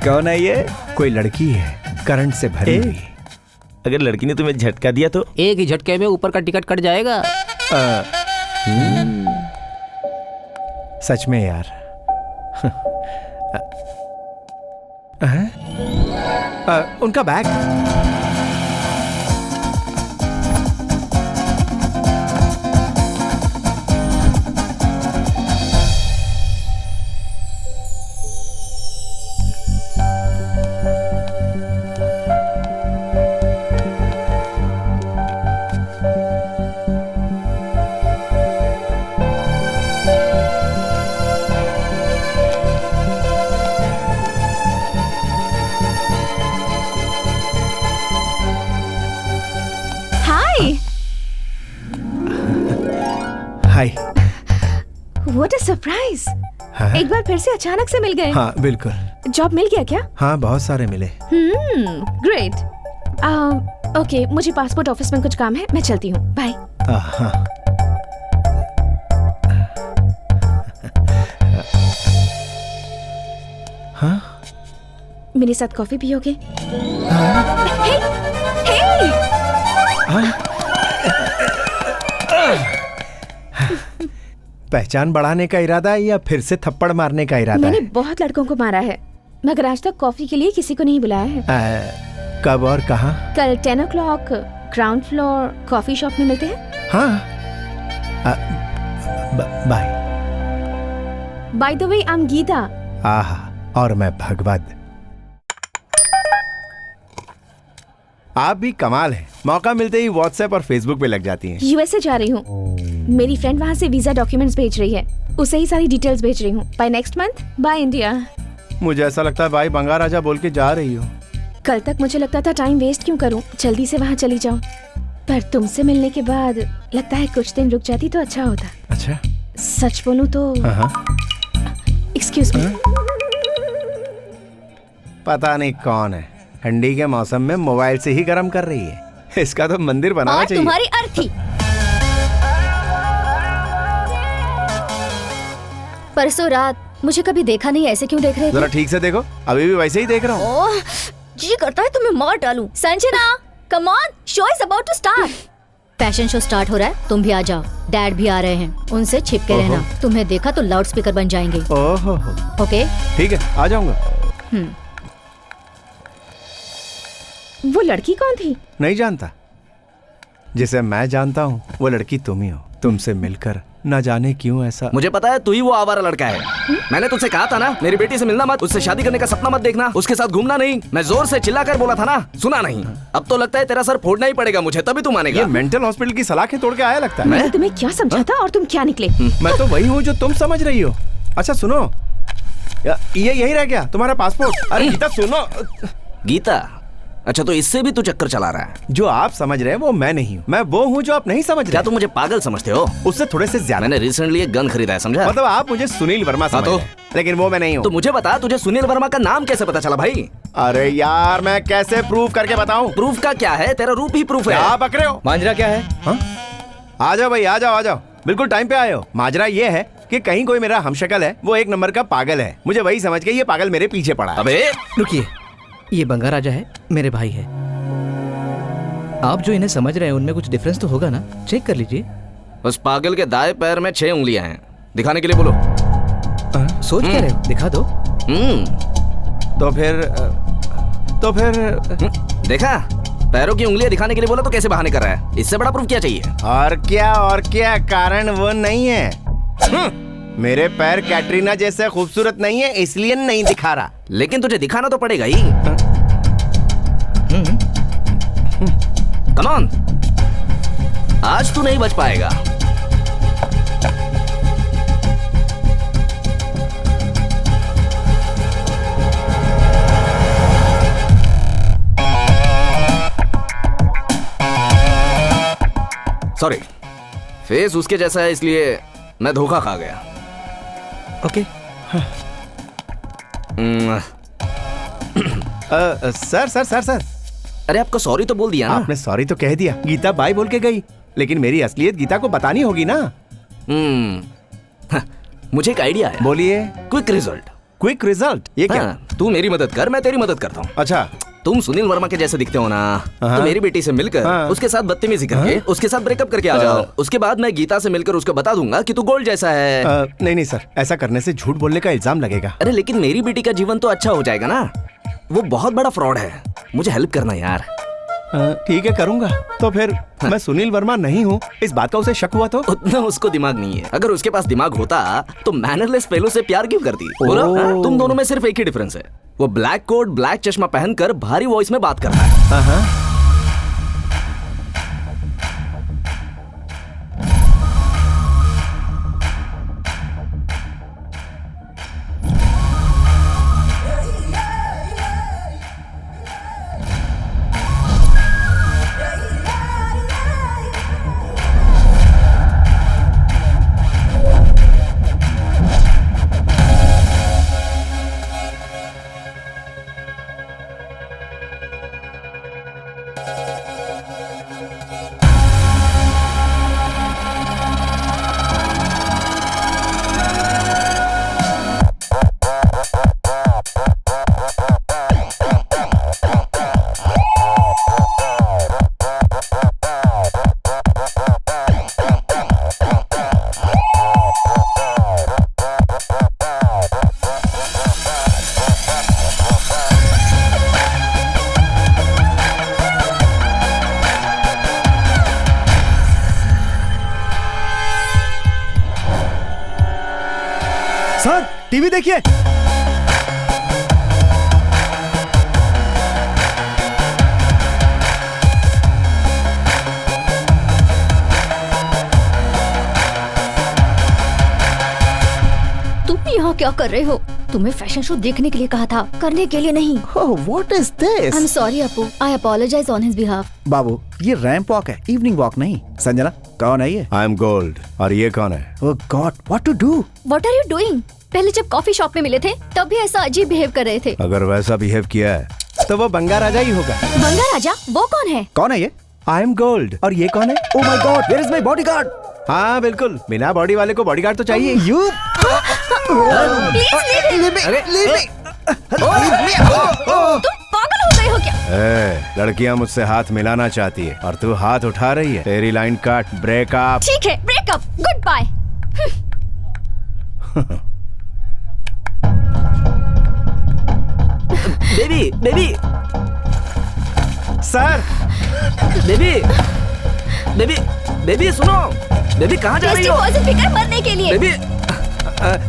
कौन है ये? कोई लड़की है, करंट से भरी हुई। अगर लड़की ने तुम्हें झटका दिया तो? एक ही झटके में ऊपर का टिकट कट जाएगा। सच में यार। उनका बैग। What a surprise! एक बार फिर से अचानक से मिल गए। हाँ बिल्कुल। जॉब मिल गया क्या? हाँ, बहुत सारे मिले। ग्रेट। ओके, मुझे पासपोर्ट ऑफिस में कुछ काम है, मैं चलती हूँ। बाय। हाँ, मेरे साथ कॉफी पियोगे? पहचान बढ़ाने का इरादा है या फिर से थप्पड़ मारने का इरादा मैंने है? बहुत लड़कों को मारा है, मगर आज तक कॉफी के लिए किसी को नहीं बुलाया है। कब और कहाँ? कल 10 o'clock ground floor coffee shop में मिलते हैं। हाँ, bye. By the way, I am Geeta. आहा, और मैं भगवत। आप भी कमाल है, मौका मिलते ही व्हाट्सएप और फेसबुक पे लग जाती हैं। यूएसए जा रही हूँ, मेरी फ्रेंड वहाँ से वीजा डॉक्यूमेंट्स भेज रही है, उसे ही सारी डिटेल्स भेज रही हूँ। By next month, by India. मुझे ऐसा लगता है भाई बंगार राजा बोल के जा रही हो। कल तक मुझे लगता था टाइम वेस्ट क्यों करूँ, जल्दी से वहाँ चली जाऊँ, पर तुमसे मिलने के बाद लगता है कुछ दिन रुक जाती तो अच्छा होता। अच्छा? सच बोलूँ तो एक्सक्यूज मी। पता नहीं कौन है, ठंडी के मौसम में मोबाइल से ही गर्म कर रही है। इसका तो मंदिर बनाना चाहिए। तुम्हारी अर्थी। परसों रात मुझे कभी देखा नहीं, ऐसे क्यों देख रहे जरा थे? ठीक से देखो, अभी भी वैसे ही देख रहा हूँ। ओह, जी करता है तुम्हें मार डालूं। Sanjana, come on, show is about to start. Fashion show start हो रहा है, तुम भी आ जाओ। डैड भी आ रहे हैं, उनसे छिप के रहना। तुम्हें देखा तो लाउड स्पीकर बन जाएंगे। ओहो, ओके ठीक है, आ जाऊंगा। वो लड़की कौन थी? नहीं जानता। जिसे मैं जानता हूँ वो लड़की तुम ही हो। तुमसे मिलकर न जाने क्यों ऐसा। मुझे पता है तू ही वो आवारा लड़का है। मैंने तुझसे कहा था ना, मेरी बेटी से मिलना मत, उससे शादी करने का सपना मत देखना, उसके साथ घूमना नहीं। मैं जोर से चिल्लाकर बोला था ना, सुना नहीं। अब तो लगता है तेरा सर फोड़ना ही पड़ेगा मुझे, तभी तू मानेगा। ये मेंटल हॉस्पिटल की सलाखें तोड़ के आया लगता है। मैंने तुम्हें क्या समझा था और तुम क्या निकले? मैं तो वही हूँ जो तुम समझ रही हो। अच्छा सुनो, ये यही रह गया तुम्हारा पासपोर्ट। अरे गीता सुनो। गीता? अच्छा तो इससे भी तू चक्कर चला रहा है। जो आप समझ रहे हैं वो मैं नहीं हूँ, मैं वो हूँ जो आप नहीं समझ रहे। क्या तुम मुझे पागल समझते हो? उससे थोड़े से ज्यादा। मैंने रिसेंटली एक गन खरीदा है, समझा? मतलब आप मुझे सुनील वर्मा समझ रहे हैं, लेकिन वो मैं नहीं हूँ। तो मुझे बता, तुझे सुनील वर्मा का नाम कैसे पता चला भाई? अरे यार मैं कैसे प्रूफ करके बताऊं? प्रूफ का क्या है, तेरा रूप ही प्रूफ है। आप बक रहे हो। मांजरा क्या है? आ जाओ भाई, आ जाओ आ जाओ, बिल्कुल टाइम पे आए हो। माजरा ये है कि कहीं कोई मेरा हमशक्ल है, वो एक नंबर का पागल है। मुझे वही समझ के ये पागल मेरे पीछे पड़ा है। अबे रुकिए, ये बंगा राजा है, मेरे भाई है। आप जो इन्हें समझ रहे हैं उनमें कुछ डिफरेंस तो होगा ना, चेक कर लीजिए। उस पागल के दाएं पैर में 6 उंगलियां हैं, दिखाने के लिए बोलो। सोच क्या रहे हो, दिखा दो। तो फिर देखा, पैरों की उंगलियां दिखाने के लिए बोला तो कैसे बहाने कर रहा है? इससे बड़ा प्रूफ क्या चाहिए? और क्या कारण वो नहीं है। मेरे पैर कैटरीना जैसे खूबसूरत नहीं है, इसलिए नहीं दिखा रहा। लेकिन तुझे दिखाना तो पड़ेगा ही। कम ऑन, आज तू नहीं बच पाएगा। सॉरी, फेस उसके जैसा है इसलिए मैं धोखा खा गया। ओके। सर अरे आपको सॉरी तो बोल दिया ना? आपने सॉरी तो कह दिया, गीता बाय बोल के गई, लेकिन मेरी असलियत गीता को बतानी होगी ना। मुझे एक आइडिया है। बोलिए। Quick result. Quick result? ये क्या? तू मेरी मदद कर, मैं तेरी मदद करता हूँ। अच्छा, तुम सुनील वर्मा के जैसे दिखते हो ना, तो मेरी बेटी से मिलकर उसके साथ बदतमीजी करके उसके साथ ब्रेकअप करके आ जाओ। उसके बाद मैं गीता से मिलकर उसको बता दूंगा कि तू गोल्ड जैसा है। नहीं सर, ऐसा करने से झूठ बोलने का इल्जाम लगेगा। अरे लेकिन मेरी बेटी का जीवन तो अच्छा हो जाएगा ना। वो बहुत बड़ा फ्रॉड है, मुझे हेल्प करना यार। ठीक है, करूंगा। तो फिर मैं सुनील वर्मा नहीं हूँ, इस बात का उसे शक हुआ तो? उतना उसको दिमाग नहीं है। अगर उसके पास दिमाग होता तो मैनरलेस फेलो से प्यार क्यों करती? बोलो, तुम दोनों में सिर्फ एक ही डिफरेंस है, वो ब्लैक कोट ब्लैक चश्मा पहनकर भारी वॉइस में बात करता है। सर टीवी देखिए। तुम यहाँ क्या कर रहे हो? तुम्हें फैशन शो देखने के लिए कहा था, करने के लिए नहीं। What is this? I am sorry Apu, I apologize on his behalf. बाबू, ये रैंप वॉक है, इवनिंग वॉक नहीं। संजना, कौन है ये? I am gold. और ये कौन है? Oh god, what to do? What are you doing? पहले जब कॉफी शॉप में मिले थे तब भी ऐसा अजीब बिहेव कर रहे थे। अगर वैसा बिहेव किया है तो वो बंगा राजा ही होगा। बंगा राजा? वो कौन है? कौन है ये? I am gold. और ये कौन है? Oh my god, where is my bodyguard? हाँ बिल्कुल, बिना बॉडी वाले को बॉडीगार्ड तो चाहिए। यू तुम पागल हो गए हो क्या? लड़कियां मुझसे हाथ मिलाना चाहती है और तू हाथ उठा रही है। तेरी लाइन काट, ब्रेकअप। ठीक है, breakup, good bye. Baby baby sir, baby baby baby सुनो, बेबी कहाँ जा रही हो? फिकर मरने के लिए। Baby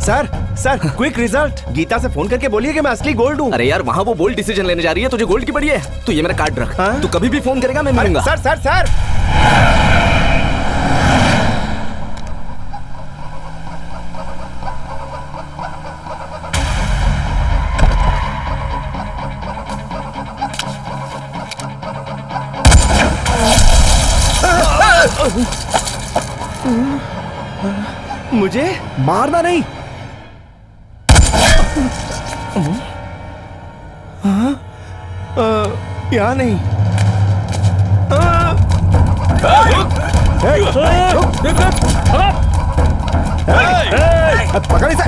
sir quick result. Geeta से फोन करके बोलिए कि मैं असली गोल्ड हूँ। अरे यार, वहाँ वो बोल्ड डिसीजन लेने जा रही है, तुझे गोल्ड की पड़ी है। तू ये मेरा कार्ड रख, तू कभी भी फोन करेगा मैं मिलूंगा। सर सर सर मुझे मारना नहीं। यहाँ नहीं। पकड़ इसे।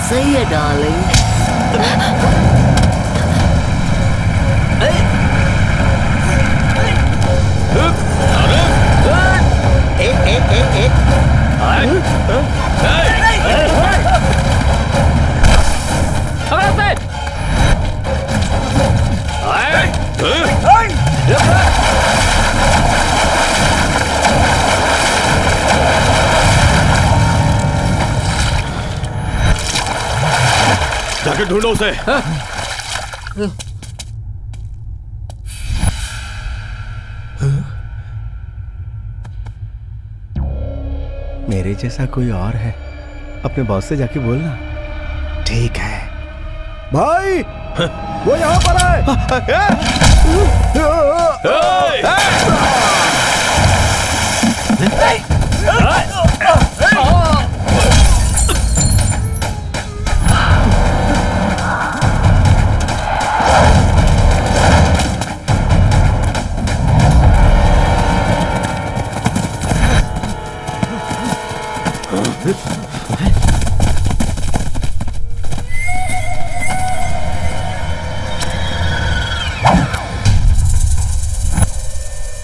सही है डार्लिंग। जाके ढूंढो उसे। मेरे जैसा कोई और है, अपने बॉस से जाके बोलना। ठीक है भाई, वो यहाँ पर है।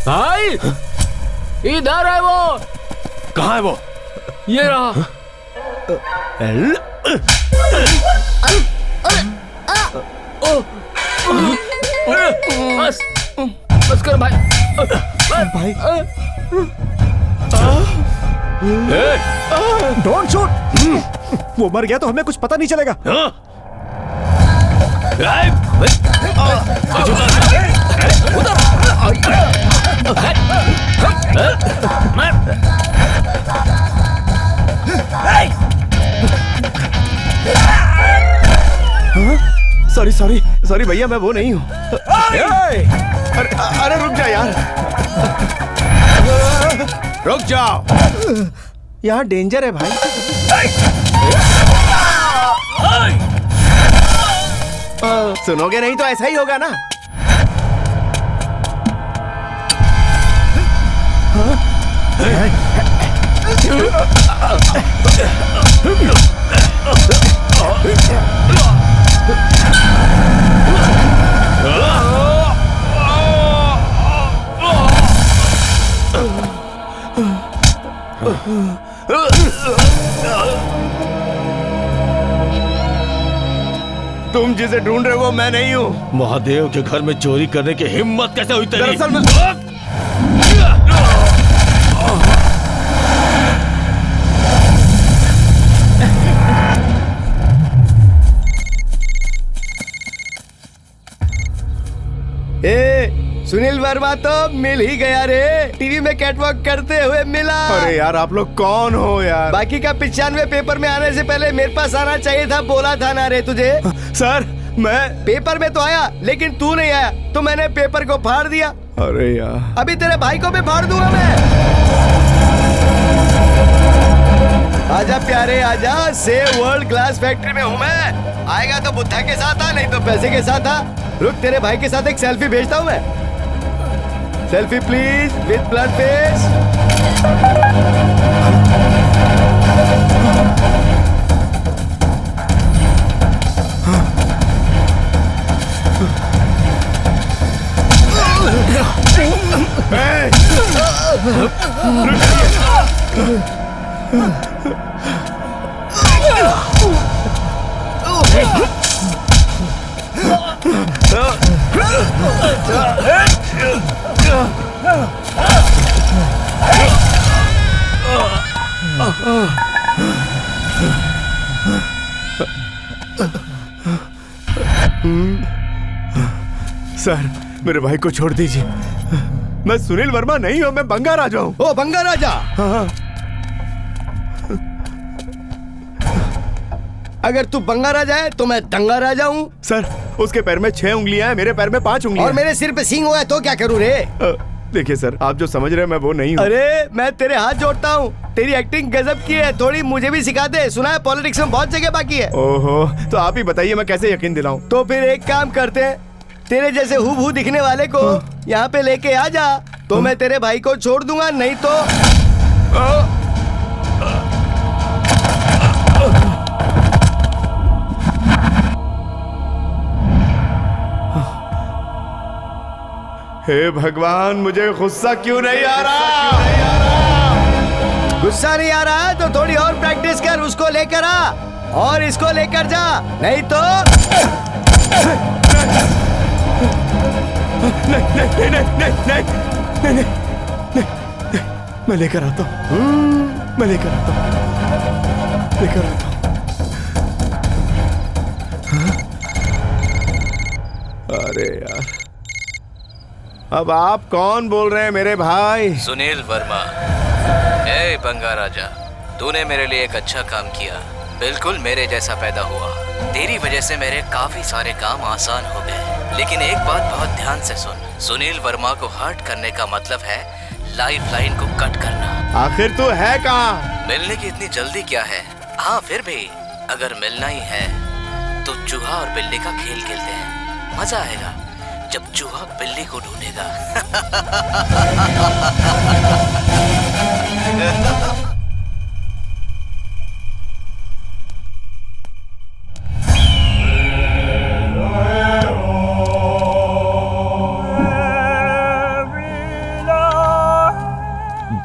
भाई, इधर है वो। कहाँ है वो? ये रहा। बस कर भाई। भाई डोंट शूट। वो मर गया तो हमें कुछ पता नहीं चलेगा। सॉरी सॉरी सॉरी भैया, मैं वो नहीं हूँ। अरे रुक जा यार, रुक जाओ, यहाँ डेंजर है भाई। सुनोगे नहीं तो ऐसा ही होगा ना। तुम जिसे ढूंढ रहे हो मैं नहीं हूँ। महादेव के घर में चोरी करने की हिम्मत कैसे हुई तेरी? दरअसल मैं सुनील वर्मा तो मिल ही गया रे, टीवी में कैटवॉक करते हुए मिला। अरे यार आप लोग कौन हो यार? बाकी का 95 पेपर में आने से पहले मेरे पास आना चाहिए था, बोला था ना रे तुझे। सर मैं पेपर में तो आया लेकिन तू नहीं आया, तो मैंने पेपर को फाड़ दिया। अरे यार अभी तेरे भाई को भी फाड़ दूंगा मैं। आजा प्यारे आजा, सेव वर्ल्ड क्लास फैक्ट्री में हूँ मैं। आएगा तो बुद्धा के साथ आ, नहीं तो पैसे के साथ आ। रुक तेरे भाई के साथ एक सेल्फी भेजता हूँ मैं। Selfie please with blood face. Sir मेरे भाई को छोड़ दीजिए, मैं सुनील वर्मा नहीं हूँ, मैं बंगा राजा हूँ। ओ बंगा राजा। हाँ। अगर तू बंगा राजा है तो मैं दंगा राजा हूँ। सर उसके पैर में 6 उंगलियां हैं, मेरे पैर में 5 उंगलियां और मेरे सिर पे सींग हुआ है तो क्या करूँ रे? देखिए सर आप जो समझ रहे हैं मैं वो नहीं हूँ। अरे मैं तेरे हाथ जोड़ता हूँ, तेरी एक्टिंग गजब की है, थोड़ी मुझे भी सिखा दे। सुना है पॉलिटिक्स में बहुत जगह बाकी है। ओहो तो आप ही बताइए मैं कैसे यकीन दिलाऊं? तो फिर एक काम करते हैं, तेरे जैसे हूबहू दिखने वाले को यहाँ पे लेके आ जा, तो मैं तेरे भाई को छोड़ दूंगा, नहीं तो हे भगवान मुझे गुस्सा क्यों नहीं आ रहा? गुस्सा नहीं आ रहा है तो थोड़ी और प्रैक्टिस कर, उसको लेकर आ और इसको लेकर जा, नहीं तो नहीं, मैं लेकर आता हूँ, मैं लेकर आता हूँ, लेकर आता हूँ। अरे यार अब आप कौन बोल रहे हैं मेरे भाई? सुनील वर्मा। ए बंगा राजा, तूने मेरे लिए एक अच्छा काम किया, बिल्कुल मेरे जैसा पैदा हुआ। तेरी वजह से मेरे काफी सारे काम आसान हो गए। लेकिन एक बात बहुत ध्यान से सुन, सुनील वर्मा को हर्ट करने का मतलब है लाइफ लाइन को कट करना। आखिर तू है कहाँ? मिलने की इतनी जल्दी क्या है? हाँ फिर भी अगर मिलना ही है तो चूहा और बिल्ली का खेल खेलते हैं, मजा आएगा जब चूहा बिल्ली को ढूंढेगा।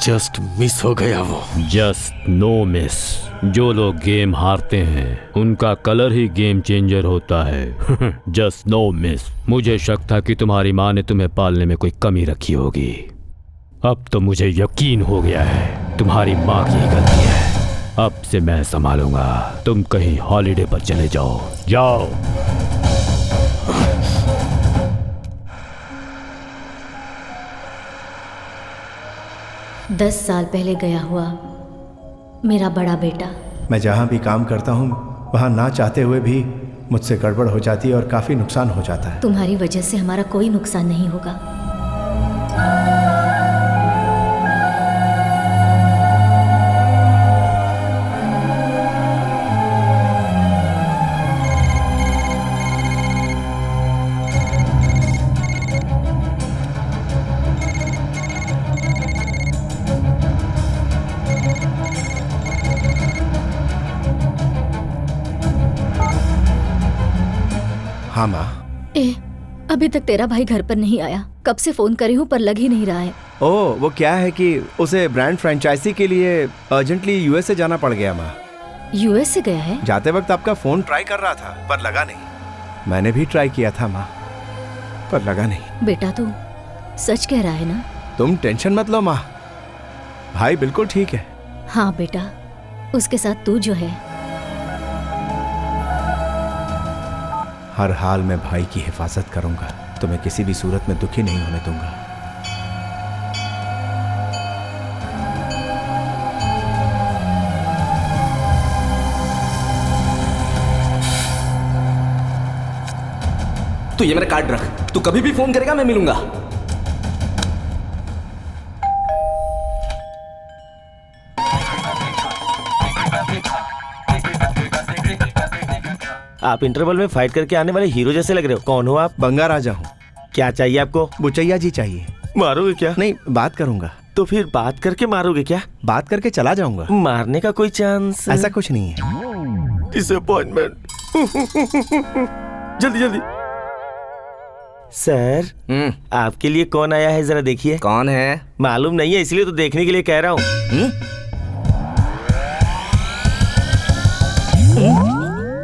जस्ट मिस हो गया वो। Just no miss. जो लोग गेम हारते हैं उनका कलर ही गेम चेंजर होता है। Just no miss. मुझे शक था कि तुम्हारी माँ ने तुम्हें पालने में कोई कमी रखी होगी, अब तो मुझे यकीन हो गया है तुम्हारी माँ की ही गलती है। अब से मैं संभालूंगा, तुम कहीं हॉलिडे पर चले जाओ, जाओ। 10 साल पहले गया हुआ मेरा बड़ा बेटा। मैं जहाँ भी काम करता हूँ वहाँ ना चाहते हुए भी मुझसे गड़बड़ हो जाती है और काफ़ी नुकसान हो जाता है। तुम्हारी वजह से हमारा कोई नुकसान नहीं होगा। हाँ माँ। अभी तक तेरा भाई घर पर नहीं आया, कब से फोन करी हूँ पर लग ही नहीं रहा है। ओह वो क्या है कि उसे ब्रांड फ्रेंचाइजी के लिए अर्जेंटली यूएसए जाना पड़ गया माँ। यूएसए गया है? जाते वक्त आपका फोन ट्राई कर रहा था पर लगा नहीं। मैंने भी ट्राई किया था माँ पर लगा नहीं। बेटा तू सच कह रहा है ना? तुम टेंशन मत लो माँ, भाई बिल्कुल ठीक है। हाँ बेटा, उसके साथ तू जो है। हर हाल में भाई की हिफाजत करूंगा। तुम्हें किसी भी सूरत में दुखी नहीं होने दूंगा। तू ये मेरा कार्ड रख, तू कभी भी फोन करेगा मैं मिलूंगा। आप इंटरवल में फाइट करके आने वाले हीरो जैसे लग रहे हो। कौन हो आप? बंगा राजा हूँ। क्या चाहिए आपको? बुचैया जी चाहिए। मारोगे क्या? नहीं, बात करूंगा। तो फिर बात करके मारोगे क्या? बात करके चला जाऊंगा। मारने का कोई चांस? ऐसा कुछ नहीं है। डिसअपॉइंटमेंट। जल्दी जल्दी। सर, आपके लिए कौन आया है जरा देखिए। कौन है? मालूम नहीं है, इसलिए तो देखने के लिए कह रहा हूँ।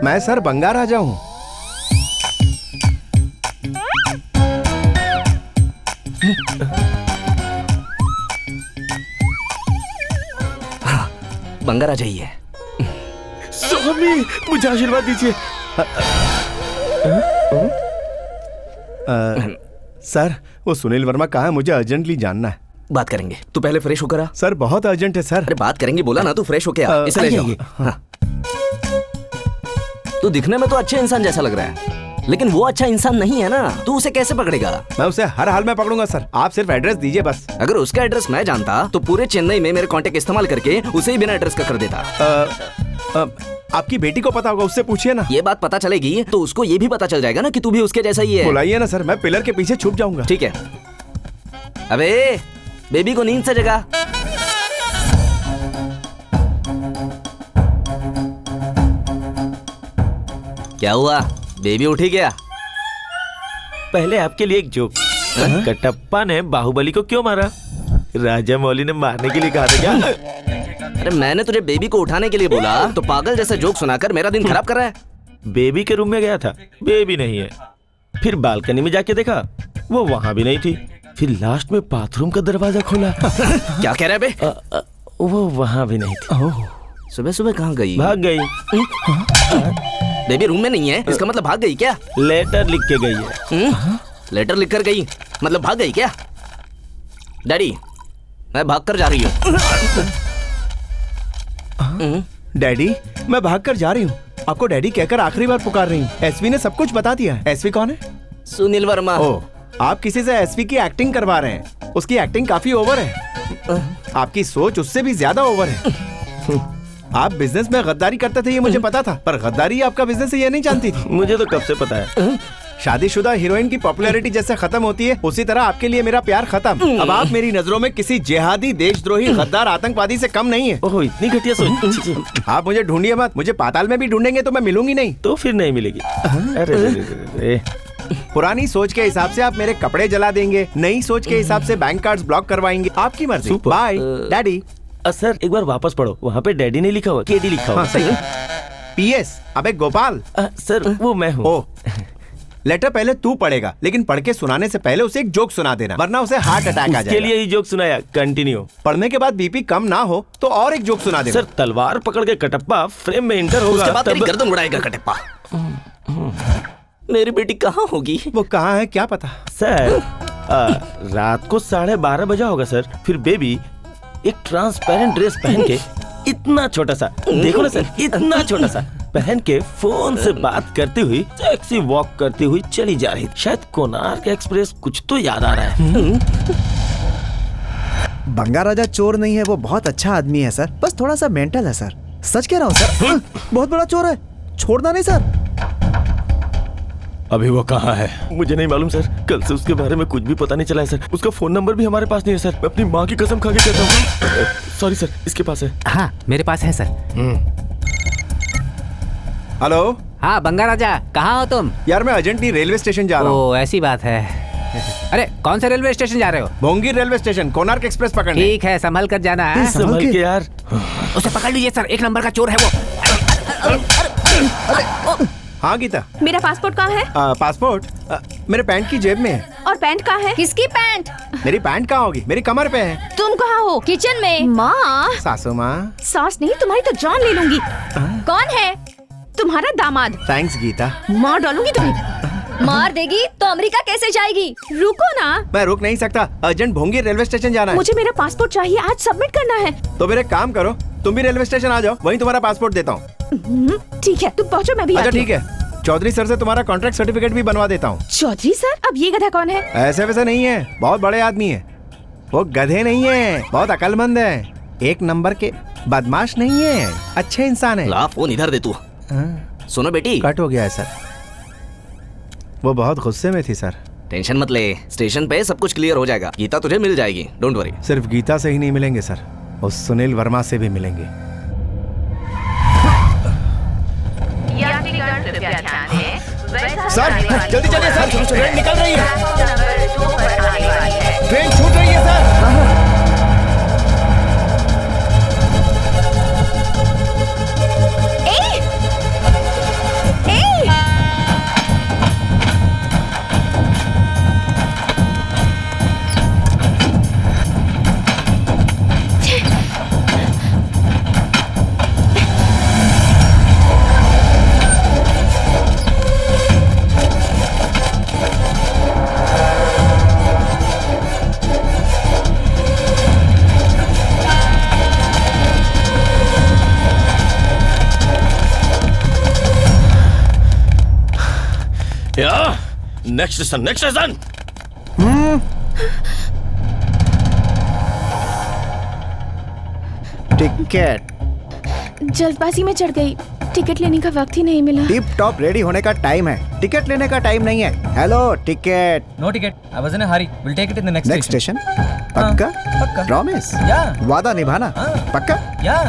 मैं सर बंगा राजा हूँ। बंगा राजा ही है। स्वामी, मुझे आशीर्वाद दीजिए। सर, वो सुनील वर्मा कहाँ है? मुझे अर्जेंटली जानना है। बात करेंगे, तू पहले फ्रेश होकर आ। सर बहुत अर्जेंट है सर। अरे बात करेंगे बोला ना, तू फ्रेश होके आ। इसे ले जाओ। हाँ। तू दिखने में तो अच्छे इंसान जैसा लग रहा है, लेकिन वो अच्छा इंसान नहीं है ना। तू उसे कैसे पकड़ेगा? मैं उसे हर हाल में पकड़ूंगा सर। आप सिर्फ एड्रेस दीजिए बस। अगर उसका एड्रेस मैं जानता तो पूरे चेन्नई में मेरे कांटेक्ट इस्तेमाल करके उसे ही बिना एड्रेस का कर देता। आपकी बेटी को पता होगा, उससे पूछिए ना। ये बात पता चलेगी तो उसको ये भी पता चल जाएगा ना कि तू भी उसके जैसा ही है। बुलाइए ना सर, मैं पिलर के पीछे छुप जाऊंगा। ठीक है। अबे बेबी को नींद से जगा। क्या हुआ, बेबी उठी क्या? पहले आपके लिए एक जोक। कटप्पा ने बाहुबली को क्यों मारा? राजा मौली ने मारने के लिए कहा था क्या? अरे मैंने तुझे बेबी को उठाने के लिए बोला तो पागल जैसा जोक सुनाकर मेरा दिन खराब कर रहा है। बेबी के रूम में गया था, बेबी नहीं है। फिर बालकनी में जाके देखा, वो वहाँ भी नहीं थी। फिर लास्ट में बाथरूम का दरवाजा खोला। क्या कह रहा है बे? वो वहाँ भी नहीं थी। सुबह सुबह कहाँ गई? भाग गई। बेबी रूम में नहीं है, इसका मतलब भाग गई क्या? लेटर लिख के गई है। लेटर लिख कर गई मतलब भाग गई क्या? डैडी, मैं भाग कर जा रही हूँ। डैडी, मैं भाग कर जा रही हूँ। आपको डैडी कहकर आखिरी बार पुकार रही हूँ। एसवी ने सब कुछ बता दिया है। एसवी कौन है? सुनील वर्मा। ओह, आप किसी से एसवी की एक्टिंग करवा रहे हैं। उसकी एक्टिंग काफी ओवर है। आपकी सोच उससे भी ज्यादा ओवर है। आप बिजनेस में गद्दारी करते थे ये मुझे पता था, पर गद्दारी आपका बिजनेस है ये नहीं जानती थी। मुझे तो कब से पता है। शादीशुदा हीरोइन की पॉपुलैरिटी जैसे खत्म होती है, उसी तरह आपके लिए मेरा प्यार खत्म। अब आप मेरी नजरों में किसी जिहादी, देशद्रोही, गद्दार, आतंकवादी से कम नहीं है। ओह, इतनी घटिया सोच। आप मुझे ढूंढिए मत। मुझे पाताल में भी ढूंढेंगे तो मैं मिलूंगी नहीं। तो फिर नहीं मिलेगी। अरे पुरानी सोच के हिसाब से आप मेरे कपड़े जला देंगे, नई सोच के हिसाब से बैंक कार्ड्स ब्लॉक करवाएंगे। आपकी मर्जी। Bye daddy. सर एक बार वापस पढ़ो, वहाँ पे डैडी नहीं लिखा हुआ, केडी लिखा हुआ। सही। पीएस, अबे गोपाल। सर वो मैं हूँ। ओह, लेटर पहले तू पढ़ेगा, लेकिन पढ़ के सुनाने से पहले उसे एक जोक सुना देना, वरना उसे हार्ट अटैक आ जाएगा। उसके लिए ही जोक सुनाया। कंटिन्यू। पढ़ने के बाद बीपी कम ना हो तो और एक जोक सुना देना। सर तलवार पकड़ के कटप्पा फ्रेम में एंटर होगा, उसके बाद तेरी गर्दन उड़ाएगा कटप्पा। मेरी बेटी कहाँ होगी? वो कहाँ है क्या पता। सर रात को 12:30 बजा होगा सर। फिर बेबी एक ट्रांसपेरेंट ड्रेस पहन के, इतना छोटा सा, देखो ना सर, इतना छोटा सा पहन के फोन से बात करती हुई सेक्सी वॉक करती हुई चली जा रही। शायद कोणार्क एक्सप्रेस, कुछ तो याद आ रहा है। बंगा राजा चोर नहीं है, वो बहुत अच्छा आदमी है सर, बस थोड़ा सा मेंटल है सर। सच कह रहा हूँ सर। बहुत बड़ा चोर है, छोड़ना नहीं सर। अभी वो कहाँ है? मुझे नहीं मालूम सर, कल से उसके बारे में कुछ भी पता नहीं चला है सर। उसका फोन नंबर भी हमारे पास नहीं है सर। मैं अपनी माँ की कसम खा के कहता हूँ। सॉरी सर, इसके पास है। हाँ मेरे पास है सर। हेलो। हाँ बंगा राजा, कहाँ हो तुम? यार मैं अर्जेंटली रेलवे स्टेशन जा रहा हूँ। ओ ऐसी बात है। अरे कौन से रेलवे स्टेशन जा रहे हो? Bhongi railway station, Konark express पकड़ने। ठीक है, संभल कर जाना है। संभल के यार। उसे पकड़ लीजिए सर, 1 नंबर का चोर है वो। हाँ गीता। मेरा पासपोर्ट कहाँ है? पासपोर्ट मेरे पैंट की जेब में है। और पैंट कहाँ है? किसकी पैंट? मेरी पैंट कहाँ होगी? मेरी कमर पे है। तुम कहाँ हो? किचन में। माँ। सासू माँ। सास नहीं, तुम्हारी तो जान ले लूंगी। कौन है? तुम्हारा दामाद। थैंक्स गीता। मार डालूंगी तुम्हें। मार देगी तो अमेरिका कैसे जाएगी? रुको ना, मैं रुक नहीं सकता, अर्जेंट भोंगी रेलवे स्टेशन जाना है। मुझे मेरा पासपोर्ट चाहिए, आज सबमिट करना है। तो फिर एक काम करो, तुम भी रेलवे स्टेशन आ जाओ, वहीं तुम्हारा पासपोर्ट देता हूँ। ठीक है, तुम पहुँचो, मैं भी अच्छा आती हूँ। ठीक है, चौधरी सर से तुम्हारा कॉन्ट्रैक्ट सर्टिफिकेट भी बनवा देता हूँ। चौधरी सर? अब ये गधा कौन है? ऐसे वैसे नहीं है, बहुत बड़े आदमी है। वो गधे नहीं है, बहुत अकलमंद है, एक नंबर के बदमाश नहीं है, अच्छे इंसान है। ला फोन इधर दे तू। सुनो बेटी, कट हो गया है सर। वो बहुत गुस्से में थी सर। टेंशन मत ले, स्टेशन पे सब कुछ क्लियर हो जाएगा। गीता तुझे मिल जाएगी, डोंट वरी। सिर्फ गीता से ही नहीं मिलेंगे सर, उस सुनील वर्मा से भी मिलेंगे। सर जल्दी चलिए सर, ट्रेन निकल रही है, ट्रेन छूट रही है सर। Next station. टिकट जल्दबाजी में चढ़ गई, टिकट लेने का वक्त ही नहीं मिला। टिप टॉप रेडी होने का टाइम है, टिकट लेने का टाइम नहीं है। Hello ticket. No ticket, I was in a hurry, will take it in the next station. पक्का? पक्का। प्रॉमिस? या। वादा निभाना? पक्का? या।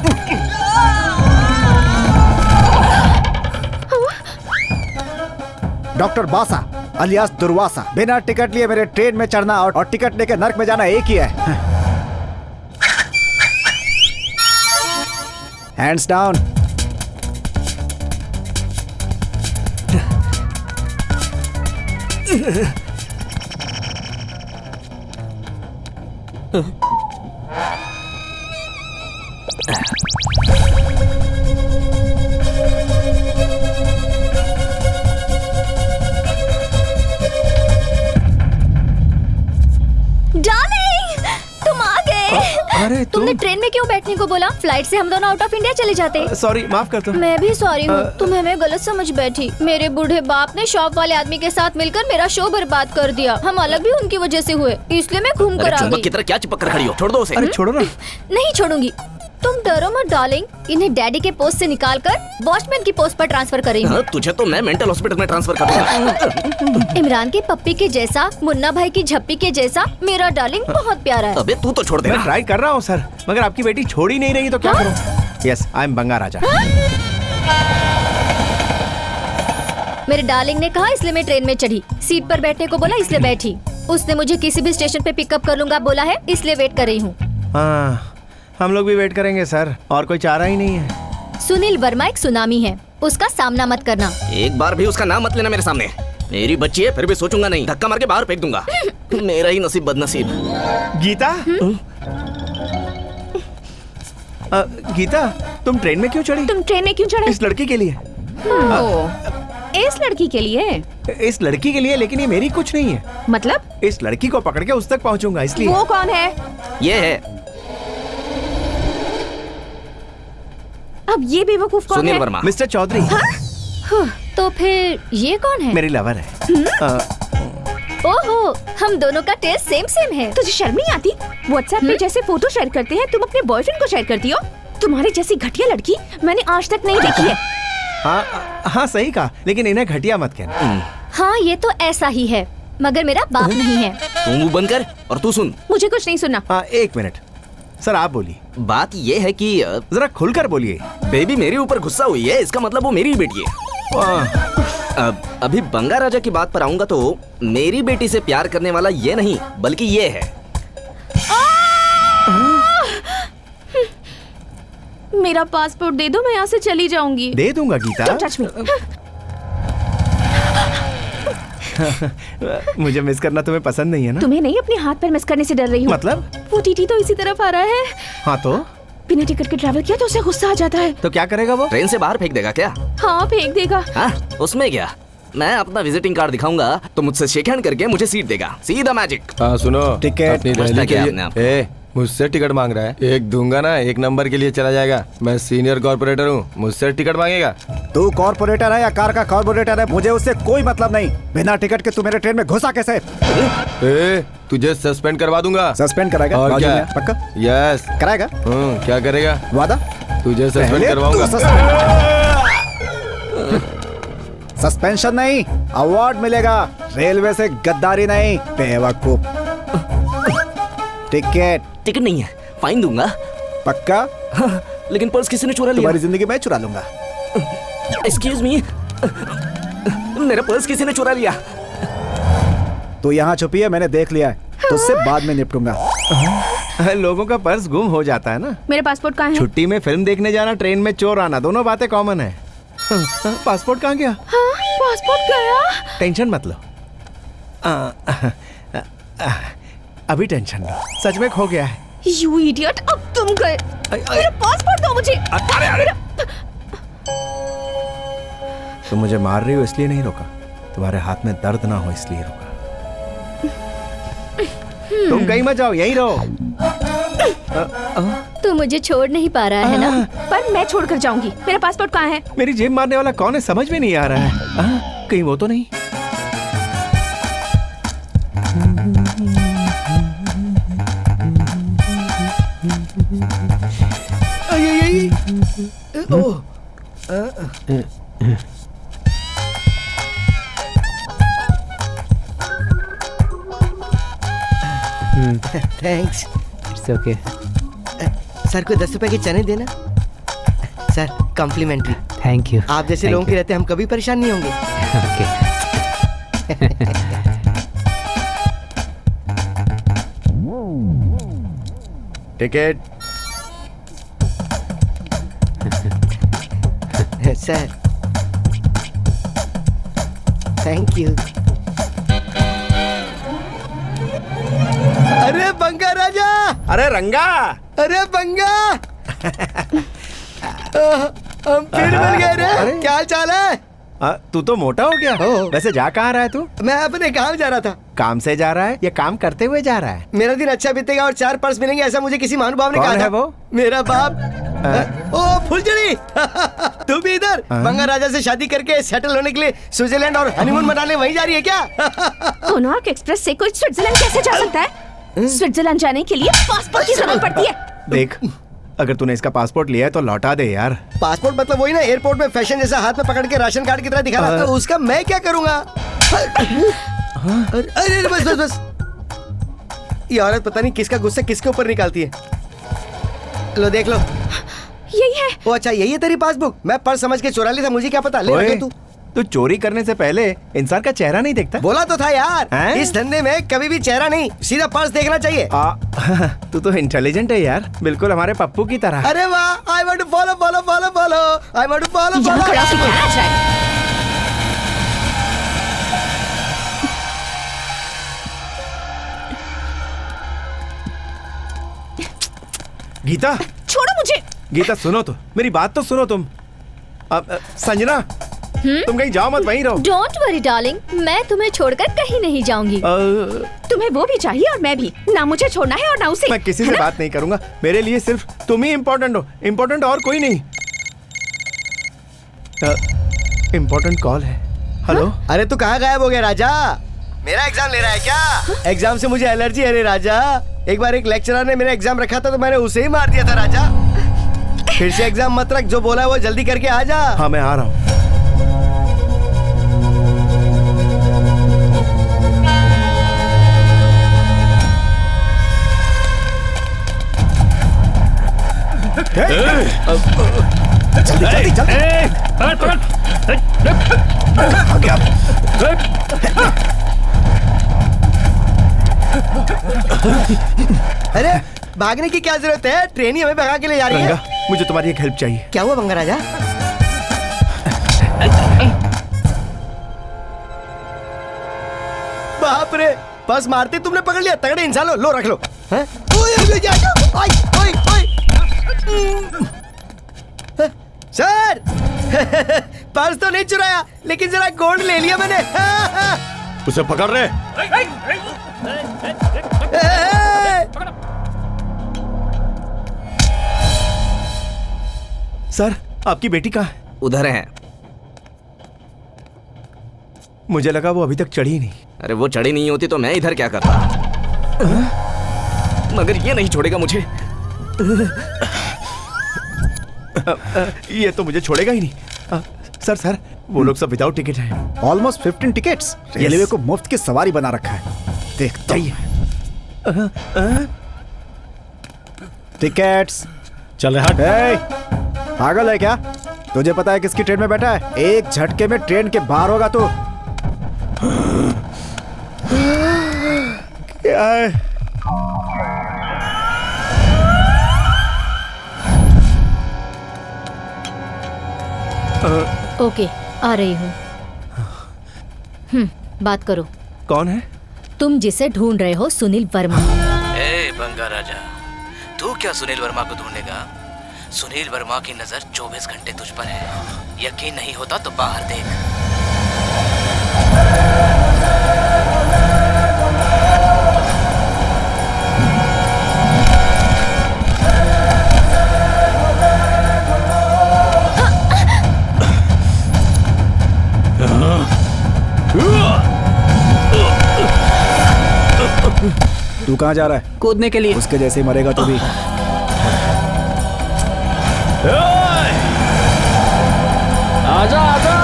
डॉक्टर बासा अलियास दुर्वासा, बिना टिकट लिए मेरे ट्रेन में चढ़ना और टिकट लेकर नर्क में जाना एक ही है। Hands down. डार्लिंग, तुम आ गए। अरे तुमने ट्रेन में क्यों बैठने को बोला? फ्लाइट से हम दोनों आउट ऑफ इंडिया चले जाते। सॉरी, माफ कर दो। मैं भी सॉरी हूँ, तुम्हें मैं गलत समझ बैठी। मेरे बूढ़े बाप ने शॉप वाले आदमी के साथ मिलकर मेरा शो बर्बाद कर दिया। हम अलग भी उनकी वजह से हुए, इसलिए मैं घूम कर आ गई। की तरह क्या चिपक कर खड़ी हो? छोड़ दो उसे। अरे छोड़ो ना। नहीं छोड़ूंगी। तुम डरो मत डार्लिंग, इन्हें डैडी के पोस्ट से निकालकर वॉचमैन की पोस्ट पर ट्रांसफर कर रही हूँ। तुझे तो मैं मेंटल हॉस्पिटल में ट्रांसफर कर दूंगा। इमरान के पप्पी के जैसा, मुन्ना भाई की झप्पी के जैसा मेरा डार्लिंग बहुत प्यारा है। अबे तू तो छोड़ दे। मैं ट्राई कर रहा हूँ सर, मगर आपकी बेटी छोड़ ही नहीं रही, तो क्या करूँ? यस, आई एम बंगा राजा। मेरे डार्लिंग ने कहा इसलिए मैं ट्रेन में चढ़ी। सीट पर बैठने को बोला इसलिए बैठी। उसने मुझे किसी भी स्टेशन पे पिकअप कर लूंगा बोला है, इसलिए वेट कर रही हूँ। हाँ, हम लोग भी वेट करेंगे सर, और कोई चारा ही नहीं है। सुनील वर्मा एक सुनामी है, उसका सामना मत करना। एक बार भी उसका नाम मत लेना मेरे सामने। मेरी बच्ची है, फिर भी सोचूंगा नहीं, धक्का मार के बाहर फेंक दूंगा। मेरा ही नसीब बदनसीब। गीता, गीता, तुम ट्रेन में क्यों चढ़ी? तुम ट्रेन में क्यों चढ़े? इस लड़की के लिए। इस लड़की के लिए? इस लड़की के लिए, लेकिन ये मेरी कुछ नहीं है। मतलब? इस लड़की को पकड़ के उस तक पहुंचूंगा, इसलिए। वो कौन है? ये है अब ये बेवकूफ कौन सुनील है? वर्मा। मिस्टर चौधरी। तो फिर ये कौन है? मेरी लवर है। ओहो, हम दोनों का टेस्ट सेम सेम है। तुझे शर्म नहीं आती? व्हाट्सएप पे जैसे फोटो शेयर करते हैं, तुम अपने बॉयफ्रेंड को शेयर करती हो? तुम्हारी जैसी घटिया लड़की मैंने आज तक नहीं देखी है। हाँ सही कहा, लेकिन इन्हें घटिया मत कहना। हाँ, ये तो ऐसा ही है, मगर मेरा बाप नहीं है। तू मुंह बंद कर और तू सुन। मुझे कुछ नहीं सुनना। हाँ, एक मिनट सर, आप बोलिए। बात ये है कि जरा खुलकर बोलिए। बेबी मेरे ऊपर गुस्सा हुई है, इसका मतलब वो मेरी ही बेटी है। अभी बंगा राजा की बात पर आऊंगा तो मेरी बेटी से प्यार करने वाला ये नहीं, बल्कि ये है। मेरा पासपोर्ट दे दो, मैं यहाँ से चली जाऊंगी। दे दूंगा गीता। Don't touch me। मुझे मिस करना तुम्हें पसंद नहीं है ना? तुम्हें नहीं, अपने हाथ पर मिस करने से डर रही हूँ। मतलब? वो टीटी तो इसी तरफ आ रहा है। हाँ तो? बिना टिकट के ट्रैवल किया तो उसे गुस्सा आ जाता है। तो क्या करेगा वो? ट्रेन से बाहर फेंक देगा क्या? हाँ, फेंक देगा। हाँ, उसमें क्या? मैं अपना विजिटिंग कार्ड दिखाऊंगा तो मुझसे शेक हैंड करके मुझे सीट देगा। See the magic. हाँ सुनो, टिकट अपनी समझता दहली के क्या लिए आपने आप? मुझसे टिकट मांग रहा है। एक दूंगा ना, एक नंबर के लिए चला जाएगा। मैं सीनियर कॉर्पोरेटर हूँ, मुझसे टिकट मांगेगा। तू कॉर्पोरेटर है या कार का कॉर्पोरेटर है, मुझे उससे कोई मतलब नहीं। बिना टिकट के तू मेरे ट्रेन में घुसा कैसे? तुझे सस्पेंड करवा दूंगा। सस्पेंड कराएगा? और बाजू क्या? में, पक्का? यस कराएगा? क्या करेगा? वादा? तुझे सस्पेंड पहले करवाऊंगा। तू सस्पेंशन नहीं, अवार्ड मिलेगा। रेलवे से गद्दारी नहीं, बेवकूफ। टिकट नहीं है, फाइन दूंगा। पक्का? लेकिन पर्स किसी ने चुरा लिया। तुम्हारी जिंदगी मैं चुरा लूंगा। एक्सक्यूज मी, मेरा पर्स किसी ने चुरा लिया। तू यहाँ छुपी है, मैंने देख लिया है। तुझसे बाद में निपटूंगा। लोगों का पर्स गुम हो जाता है ना। मेरा पासपोर्ट कहाँ है? छुट्टी में फिल्म देखने जाना, ट्रेन में चोर आना, दोनों बातें कॉमन है। पासपोर्ट कहाँ गया? हाँ, पासपोर्ट गया। टेंशन मत लो। अभी टेंशन लो, सच में खो गया है। यू इडियट, अब तुम गए। मेरा पासपोर्ट दो मुझे। तुम मुझे मार रही हो इसलिए नहीं रोका, तुम्हारे हाथ में दर्द ना हो इसलिए रोका। तुम कहीं मत जाओ, यहीं रहो। तू मुझे छोड़ नहीं पा रहा है ना? पर मैं छोड़कर जाऊंगी। मेरा पासपोर्ट कहाँ है? मेरी जेब मारने वाला कौन है समझ में नहीं आ रहा है। कहीं वो तो नहीं? थैंक्स। It's okay. सर को 10 रुपए के चने देना। Sir complimentary. Thank you. आप जैसे लोगों के रहते हम कभी परेशान नहीं होंगे। टिकट। Sir thank you. अरे बंगा राजा, अरे रंगा, अरे बंगा। हम फिर मिल गए रे। क्या हाल चाल है? तू तो मोटा हो गया। वैसे जा कहाँ रहा है तू? मैं अपने काम जा रहा था। काम से जा रहा है या काम करते हुए जा रहा है? मेरा दिन अच्छा बीतेगा और 4 पर्स मिलेंगे, ऐसा मुझे किसी महानुभाव ने कहा था। कौन है वो? मेरा बाप। ओ फुलझड़ी, तू भी इधर? बंगा राजा से शादी करके सेटल होने के लिए स्विट्जरलैंड और हनीमून मनाने वहीं जा रही है क्या? कोनार्क एक्सप्रेस से कोई स्विट्जरलैंड कैसे जा सकता है? स्विट्जरलैंड जाने के लिए पासपोर्ट की जरूरत पड़ती है। देख, अगर तूने इसका पासपोर्ट लिया है तो लौटा दे यार। पासपोर्ट मतलब वही ना, एयरपोर्ट में फैशन जैसा हाथ में पकड़ के राशन कार्ड की तरह दिखा रहा था। उसका मैं क्या करूंगा? अरे बस बस बस, ये औरत पता नहीं किसका गुस्सा किसके ऊपर निकालती है। लो देख लो, यही है। ओ अच्छा, यही है तेरी पासबुक? मैं पर्स समझ के चुरा ली था, मुझे क्या पता। ले रख तू। तू चोरी करने से पहले इंसान का चेहरा नहीं देखता? बोला तो था यार, इस धंधे में कभी भी चेहरा नहीं, सीधा पर्स देखना चाहिए। तू तो इंटेलिजेंट है यार, बिल्कुल हमारे पप्पू की तरह। अरे वाह, I want to follow follow follow follow, I want to follow follow. Geeta, छोड़ो मुझे। गीता सुनो तो, मेरी बात तो सुनो तुम। संजना, तुम कहीं जाओ मत, वहीं रहो। डोंट वरी डार्लिंग, मैं तुम्हें छोड़कर कहीं नहीं जाऊंगी। तुम्हें वो भी चाहिए और मैं भी। ना मुझे छोड़ना है और ना उसे। मैं किसी से बात नहीं करूंगा, मेरे लिए सिर्फ तुम ही इम्पोर्टेंट हो, इम्पोर्टेंट और कोई नहीं। इम्पोर्टेंट कॉल है। हेलो। अरे तू कहाँ गायब हो गया राजा? मेरा एग्जाम ले रहा है क्या? एग्जाम से मुझे एलर्जी है रे राजा। एक बार एक लेक्चरर ने मेरा एग्जाम रखा था तो मैंने उसे ही मार दिया था राजा। फिर से एग्जाम मत रख, जो बोला है वो जल्दी करके आ जा। हाँ मैं आ रहा हूँ। जल्दी जल्दी अरे भागने की क्या जरूरत है? ट्रेन ही हमें भगा के ले जा रही है। मुझे तुम्हारी एक हेल्प चाहिए। क्या हुआ बंगा राजा? बाप रे, बस मारते तुमने पकड़ लिया। तगड़े इंसान हो, लो रख लो। हैं? सर पर्स तो नहीं चुराया, लेकिन जरा गोल्ड ले लिया मैंने। उसे पकड़ रहे। सर, आपकी बेटी कहाँ है? उधर है। मुझे लगा वो अभी तक चढ़ी नहीं। अरे वो चढ़ी नहीं होती तो मैं इधर क्या करता, मगर ये नहीं छोड़ेगा मुझे। ये तो मुझे छोड़ेगा ही नहीं। सर, वो लोग सब विदाउट टिकट हैं। Almost 15 tickets. रेलवे को मुफ्त की सवारी बना रखा है। देखता ही टिकट्स। चल रहा है। पागल है क्या? तुझे पता है किसकी ट्रेन में बैठा है? एक झटके में ट्रेन के बाहर होगा तो। क्या है? ओके, आ रही हूँ। बात करो। कौन है? तुम जिसे ढूंढ रहे हो, सुनील वर्मा। ए बंगा राजा, तू क्या सुनील वर्मा को ढूंढेगा? सुनील वर्मा की नजर 24 घंटे तुझ पर है। यकीन नहीं होता तो बाहर देख। तू कहाँ जा रहा है? कूदने के लिए। उसके जैसे ही मरेगा तो भी। आजा आजा।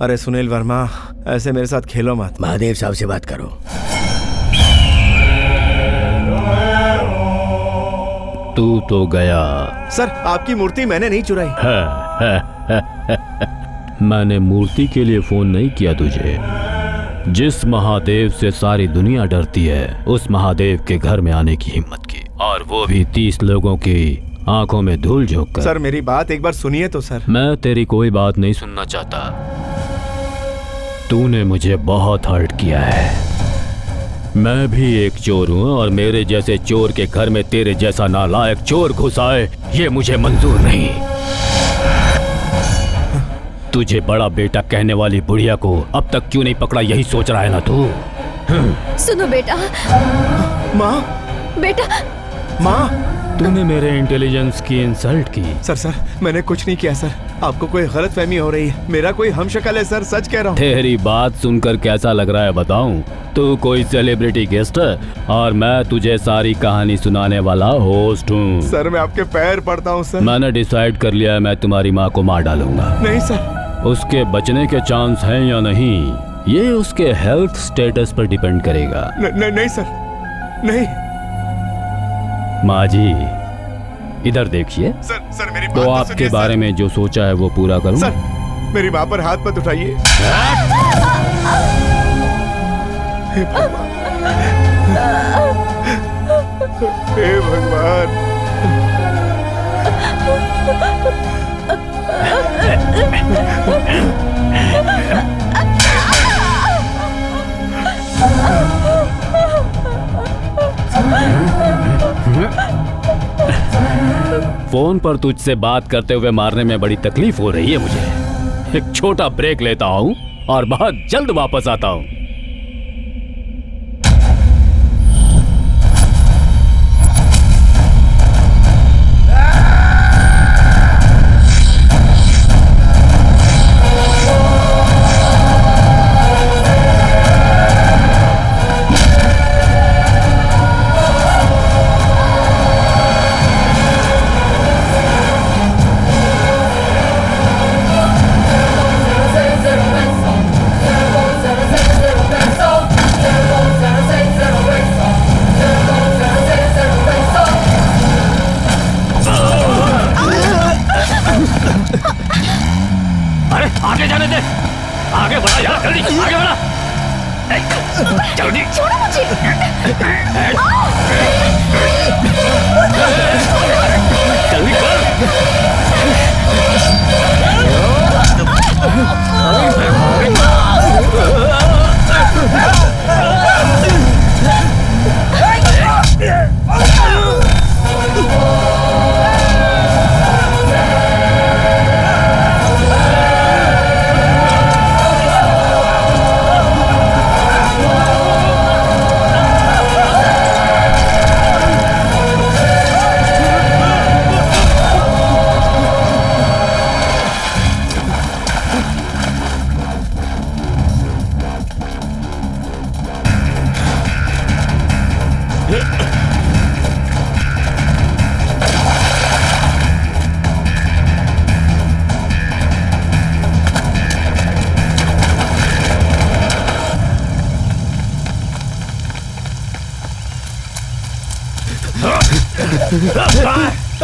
अरे सुनील वर्मा, ऐसे मेरे साथ खेलो मत। महादेव साहब से बात करो। तू तो गया। सर, आपकी मूर्ति मैंने नहीं चुराई। मैंने मूर्ति के लिए फोन नहीं किया तुझे। जिस महादेव से सारी दुनिया डरती है, उस महादेव के घर में आने की हिम्मत की, और वो भी 30 लोगों की आंखों में धूल झोंक कर। सर, मेरी बात एक बार सुनिए तो सर। मैं तेरी कोई बात नहीं सुनना चाहता। तूने मुझे बहुत हर्ट किया है। मैं भी एक चोर हूँ, और मेरे जैसे चोर के घर में तेरे जैसा नालायक चोर घुस आए, ये मुझे मंजूर नहीं। तुझे बड़ा बेटा कहने वाली बुढ़िया को अब तक क्यों नहीं पकड़ा, यही सोच रहा है ना तू? सुनो बेटा। माँ। बेटा। माँ। तूने मेरे इंटेलिजेंस की इंसल्ट की। सर, मैंने कुछ नहीं किया सर। आपको कोई गलतफहमी हो रही है। मेरा कोई हमशक्ल है सर, सच कह रहा हूँ। तेरी बात सुनकर कैसा लग रहा है बताऊं? तू कोई सेलिब्रिटी गेस्ट है, और मैं तुझे सारी कहानी सुनाने वाला होस्ट हूँ। सर, मैं आपके पैर पड़ता हूँ सर। मैंने डिसाइड कर लिया है, मैं तुम्हारी माँ को मार डालूंगा। नहीं सर। उसके बचने के चांस हैं या नहीं, ये उसके हेल्थ स्टेटस पर डिपेंड करेगा। नहीं सर, नहीं। माँ जी, इधर देखिए। सर मेरी बात तो आपके बारे में जो सोचा है वो पूरा करूं। सर, मेरी माँ पर हाथ मत उठाइए। हे भगवान। फोन पर तुझसे बात करते हुए मारने में बड़ी तकलीफ हो रही है मुझे। एक छोटा ब्रेक लेता हूँ और बहुत जल्द वापस आता हूँ।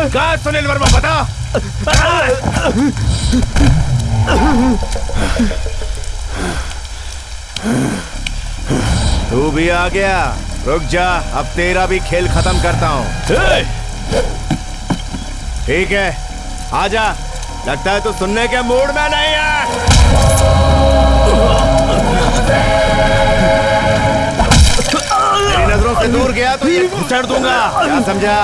कहाँ है सुनील वर्मा, बता। तू भी आ गया, रुक जा, अब तेरा भी खेल खत्म करता हूँ। ठीक है, आजा। लगता है तू सुनने के मूड में नहीं है। तेरी नजरों से दूर गया तो ये घुसड़ दूंगा, क्या समझा?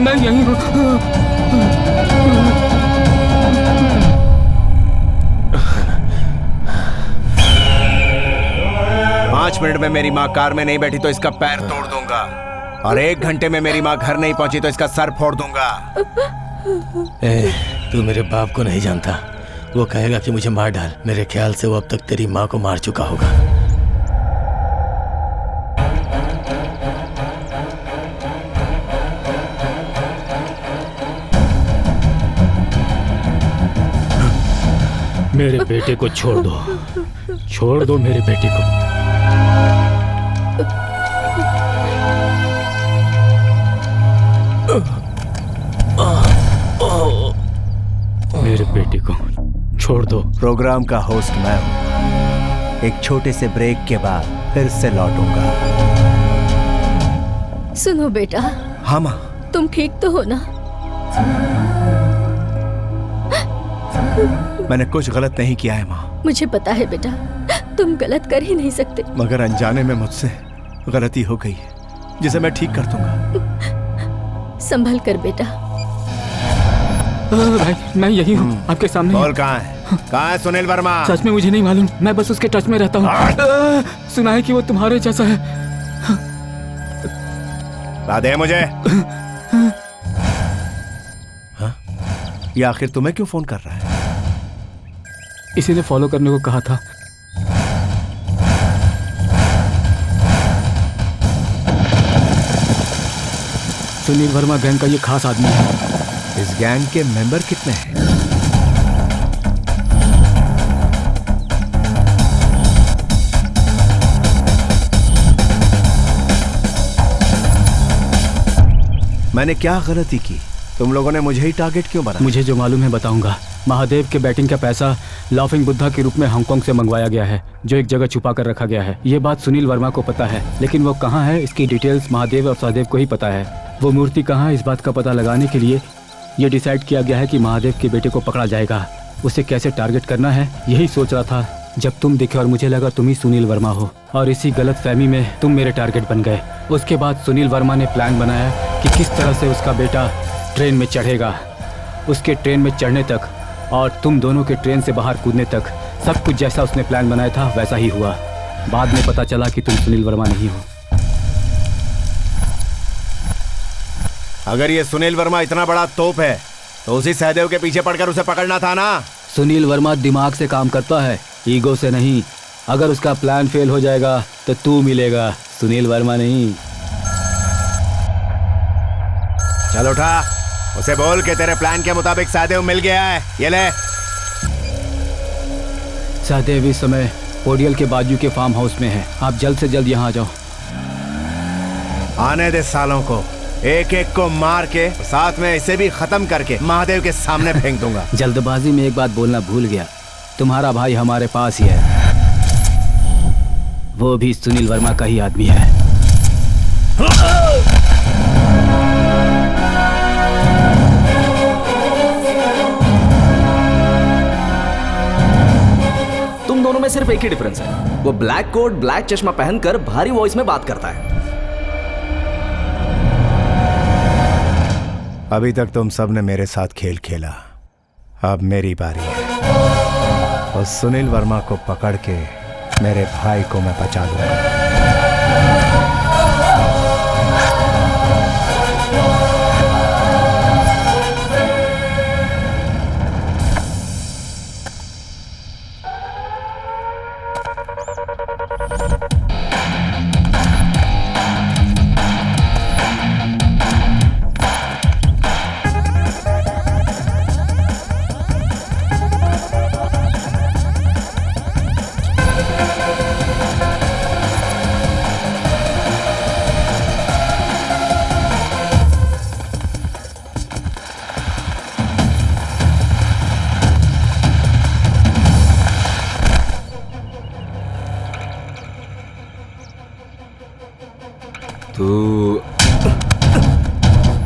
मैं यहीं हूँ। 5 मिनट में मेरी माँ कार में नहीं बैठी तो इसका पैर तोड़ दूंगा, और 1 घंटे में मेरी माँ घर नहीं पहुंची तो इसका सर फोड़ दूंगा। तू मेरे बाप को नहीं जानता, वो कहेगा कि मुझे मार डाल। मेरे ख्याल से वो अब तक तेरी माँ को मार चुका होगा। मेरे बेटे को छोड़ दो, छोड़ दो मेरे बेटे को। मेरे बेटे को छोड़ दो। प्रोग्राम का होस्ट मैं हूं। एक छोटे से ब्रेक के बाद फिर से लौटूंगा। सुनो बेटा। हाँ माँ। तुम ठीक तो हो ना? मैंने कुछ गलत नहीं किया है माँ। मुझे पता है बेटा, तुम गलत कर ही नहीं सकते। मगर अनजाने में मुझसे गलती हो गई है, जिसे मैं ठीक कर दूंगा। संभल कर बेटा। भाई मैं यही हूँ, आपके सामने। बोल कहाँ है? कहाँ है सुनील वर्मा? सच में मुझे नहीं मालूम, मैं बस उसके टच में रहता हूँ। सुना है कि वो तुम्हारे जैसा है। दे मुझे। हाँ? ये आखिर तुम्हें क्यों फोन कर रहा है? इसी ने फॉलो करने को कहा था। सुनील वर्मा गैंग का ये खास आदमी है। इस गैंग के मेंबर कितने हैं? मैंने क्या गलती की? तुम लोगों ने मुझे ही टारगेट क्यों बनाया? मुझे जो मालूम है बताऊंगा। महादेव के बैटिंग का पैसा लाफिंग बुद्धा के रूप में हांगकांग से मंगवाया गया है, जो एक जगह छुपा कर रखा गया है। ये बात सुनील वर्मा को पता है, लेकिन वो कहाँ है इसकी डिटेल्स महादेव और सहदेव को ही पता है। वो मूर्ति कहाँ है इस बात का पता लगाने के लिए ये डिसाइड किया गया है कि महादेव के बेटे को पकड़ा जाएगा। उसे कैसे टारगेट करना है यही सोच रहा था जब तुम दिखे और मुझे लगा तुम ही सुनील वर्मा हो, और इसी गलत फहमी में तुम मेरे टारगेट बन गए। उसके बाद सुनील वर्मा ने प्लान बनाया कि किस तरह से उसका बेटा ट्रेन में चढ़ेगा। उसके ट्रेन में चढ़ने तक और तुम दोनों के ट्रेन से बाहर कूदने तक सब कुछ जैसा उसने प्लान बनाया था वैसा ही हुआ। बाद में पता चला कि तुम सुनील वर्मा नहीं हो। अगर ये सुनील वर्मा इतना बड़ा तोप है तो उसी सहदेव के पीछे पड़कर उसे पकड़ना था ना। सुनील वर्मा दिमाग से काम करता है, ईगो से नहीं। अगर उसका प्लान फेल हो जाएगा तो तू मिलेगा, सुनील वर्मा नहीं। चल उठा, उसे बोल के तेरे प्लान के मुताबिक सहदेव मिल गया है। ये ले। सहदेव इस समय पोडियल के बाजू के फार्म हाउस में है। आप जल्द से जल्द यहाँ आ जाओ। आने दे सालों को, एक एक को मार के साथ में इसे भी खत्म करके महादेव के सामने फेंक दूंगा। जल्दबाजी में एक बात बोलना भूल गया, तुम्हारा भाई हमारे पास ही है, वो भी सुनील वर्मा का ही आदमी है। तुम दोनों में सिर्फ एक ही डिफरेंस है, वो ब्लैक कोट ब्लैक चश्मा पहनकर भारी वॉइस में बात करता है। अभी तक तुम सब ने मेरे साथ खेल खेला, अब मेरी बारी है। और सुनील वर्मा को पकड़ के मेरे भाई को मैं बचा दूंगा।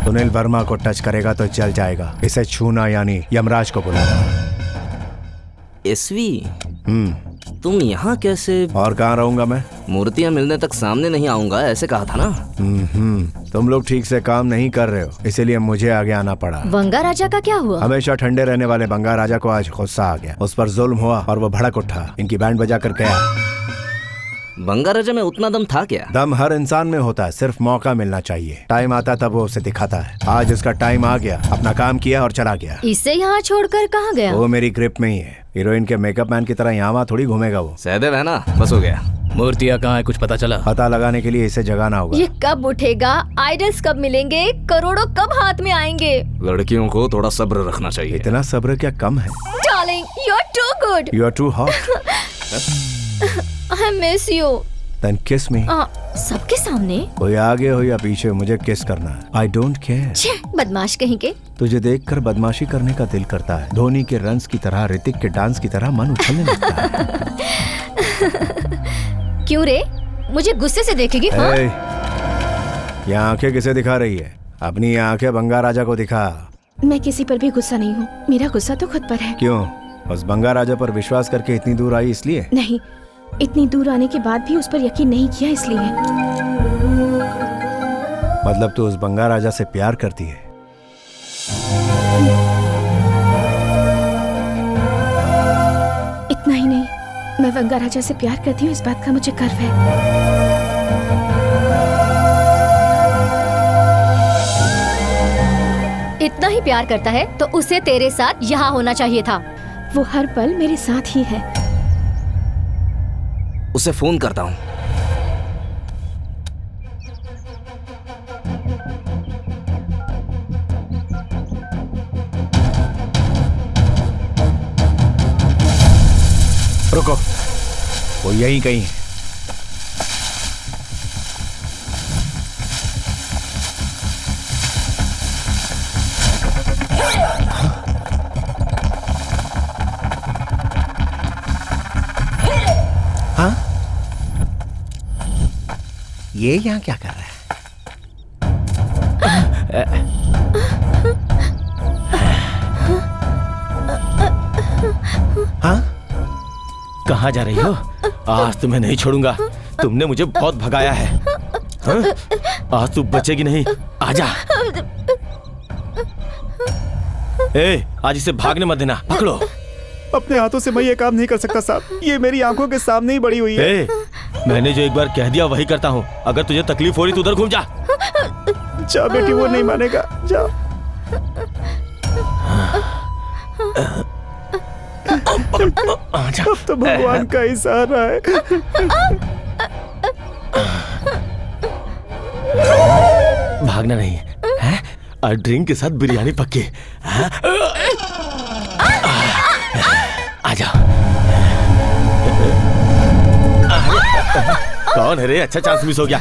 सुनील वर्मा को टच करेगा तो जल जाएगा। इसे छूना यानी यमराज को बुलाना। एसवी, तुम यहाँ कैसे? और कहाँ रहूंगा मैं? मूर्तियाँ मिलने तक सामने नहीं आऊंगा ऐसे कहा था ना। तुम लोग ठीक से काम नहीं कर रहे हो, इसीलिए मुझे आगे आना पड़ा। बंगा राजा का क्या हुआ? हमेशा ठंडे रहने वाले बंगा राजा को आज गुस्सा आ गया। उस पर जुल्म हुआ और वो भड़क उठा। इनकी बैंड बजा कर गया। बंगा राजा में उतना दम था क्या? दम हर इंसान में होता है, सिर्फ मौका मिलना चाहिए। टाइम आता तब वो उसे दिखाता है। आज उसका टाइम आ गया। अपना काम किया और चला गया। इसे यहाँ छोड़कर कहाँ गया? वो मेरी ग्रिप में ही है। हीरोइन के मेकअप मैन की तरह यहाँ वहाँ थोड़ी घूमेगा वो। सहदेव है ना, बस हो गया। मूर्तियाँ कहाँ है कुछ पता चला? पता लगाने के लिए इसे जगाना होगा। ये कब उठेगा? आइडल्स कब मिलेंगे? करोड़ों कब हाथ में आएंगे? लड़कियों को थोड़ा सब्र रखना चाहिए। इतना सब्र क्या कम है? Darling, you are too good. You are too hot. I miss you. Then kiss me. सबके सामने? कोई आगे हो या पीछे, मुझे किस करना है। I don't care. बदमाश कहीं के। तुझे देखकर बदमाशी करने का दिल करता है। धोनी के रन्स की तरह, ऋतिक के डांस की तरह मन उछलने लगता है। क्यों रे? मुझे गुस्से से देखेगी? ये आंखें किसे दिखा रही है? अपनी आंखें बंगा राजा को दिखा। मैं किसी पर भी गुस्सा नहीं हूँ। मेरा गुस्सा तो खुद पर है। क्यों? उस बंगा राजा पर विश्वास करके इतनी दूर आई इसलिए? नहीं, इतनी दूर आने के बाद भी उस पर यकीन नहीं किया इसलिए। मतलब तू उस बंगा राजा से प्यार करती है? इतना ही नहीं, मैं बंगा राजा से प्यार करती हूँ, इस बात का मुझे गर्व है। इतना ही प्यार करता है तो उसे तेरे साथ यहाँ होना चाहिए था। वो हर पल मेरे साथ ही है। उसे फोन करता हूँ। रुको, वो यहीं कहीं है। ये यहाँ क्या कर रहा है? हाँ? कहाँ जा रही हो? आज तुम्हें नहीं छोड़ूंगा। तुमने मुझे बहुत भगाया है। हाँ? आज तू बचेगी नहीं। आजा। आज इसे भागने मत देना। पकड़ो। अपने हाथों से मैं ये काम नहीं कर सकता साहब। ये मेरी आंखों के सामने ही बड़ी हुई है। मैंने जो एक बार कह दिया वही करता हूँ। अगर तुझे तकलीफ हो रही तो उधर घूम जा। जा बेटी, वो नहीं मानेगा। जा। अब तो भगवान का ही सहारा है। भागना नहीं है? और ड्रिंक के साथ बिरयानी पक्की। आ जाओ। कौन है रे? अच्छा चांस मिस हो गया।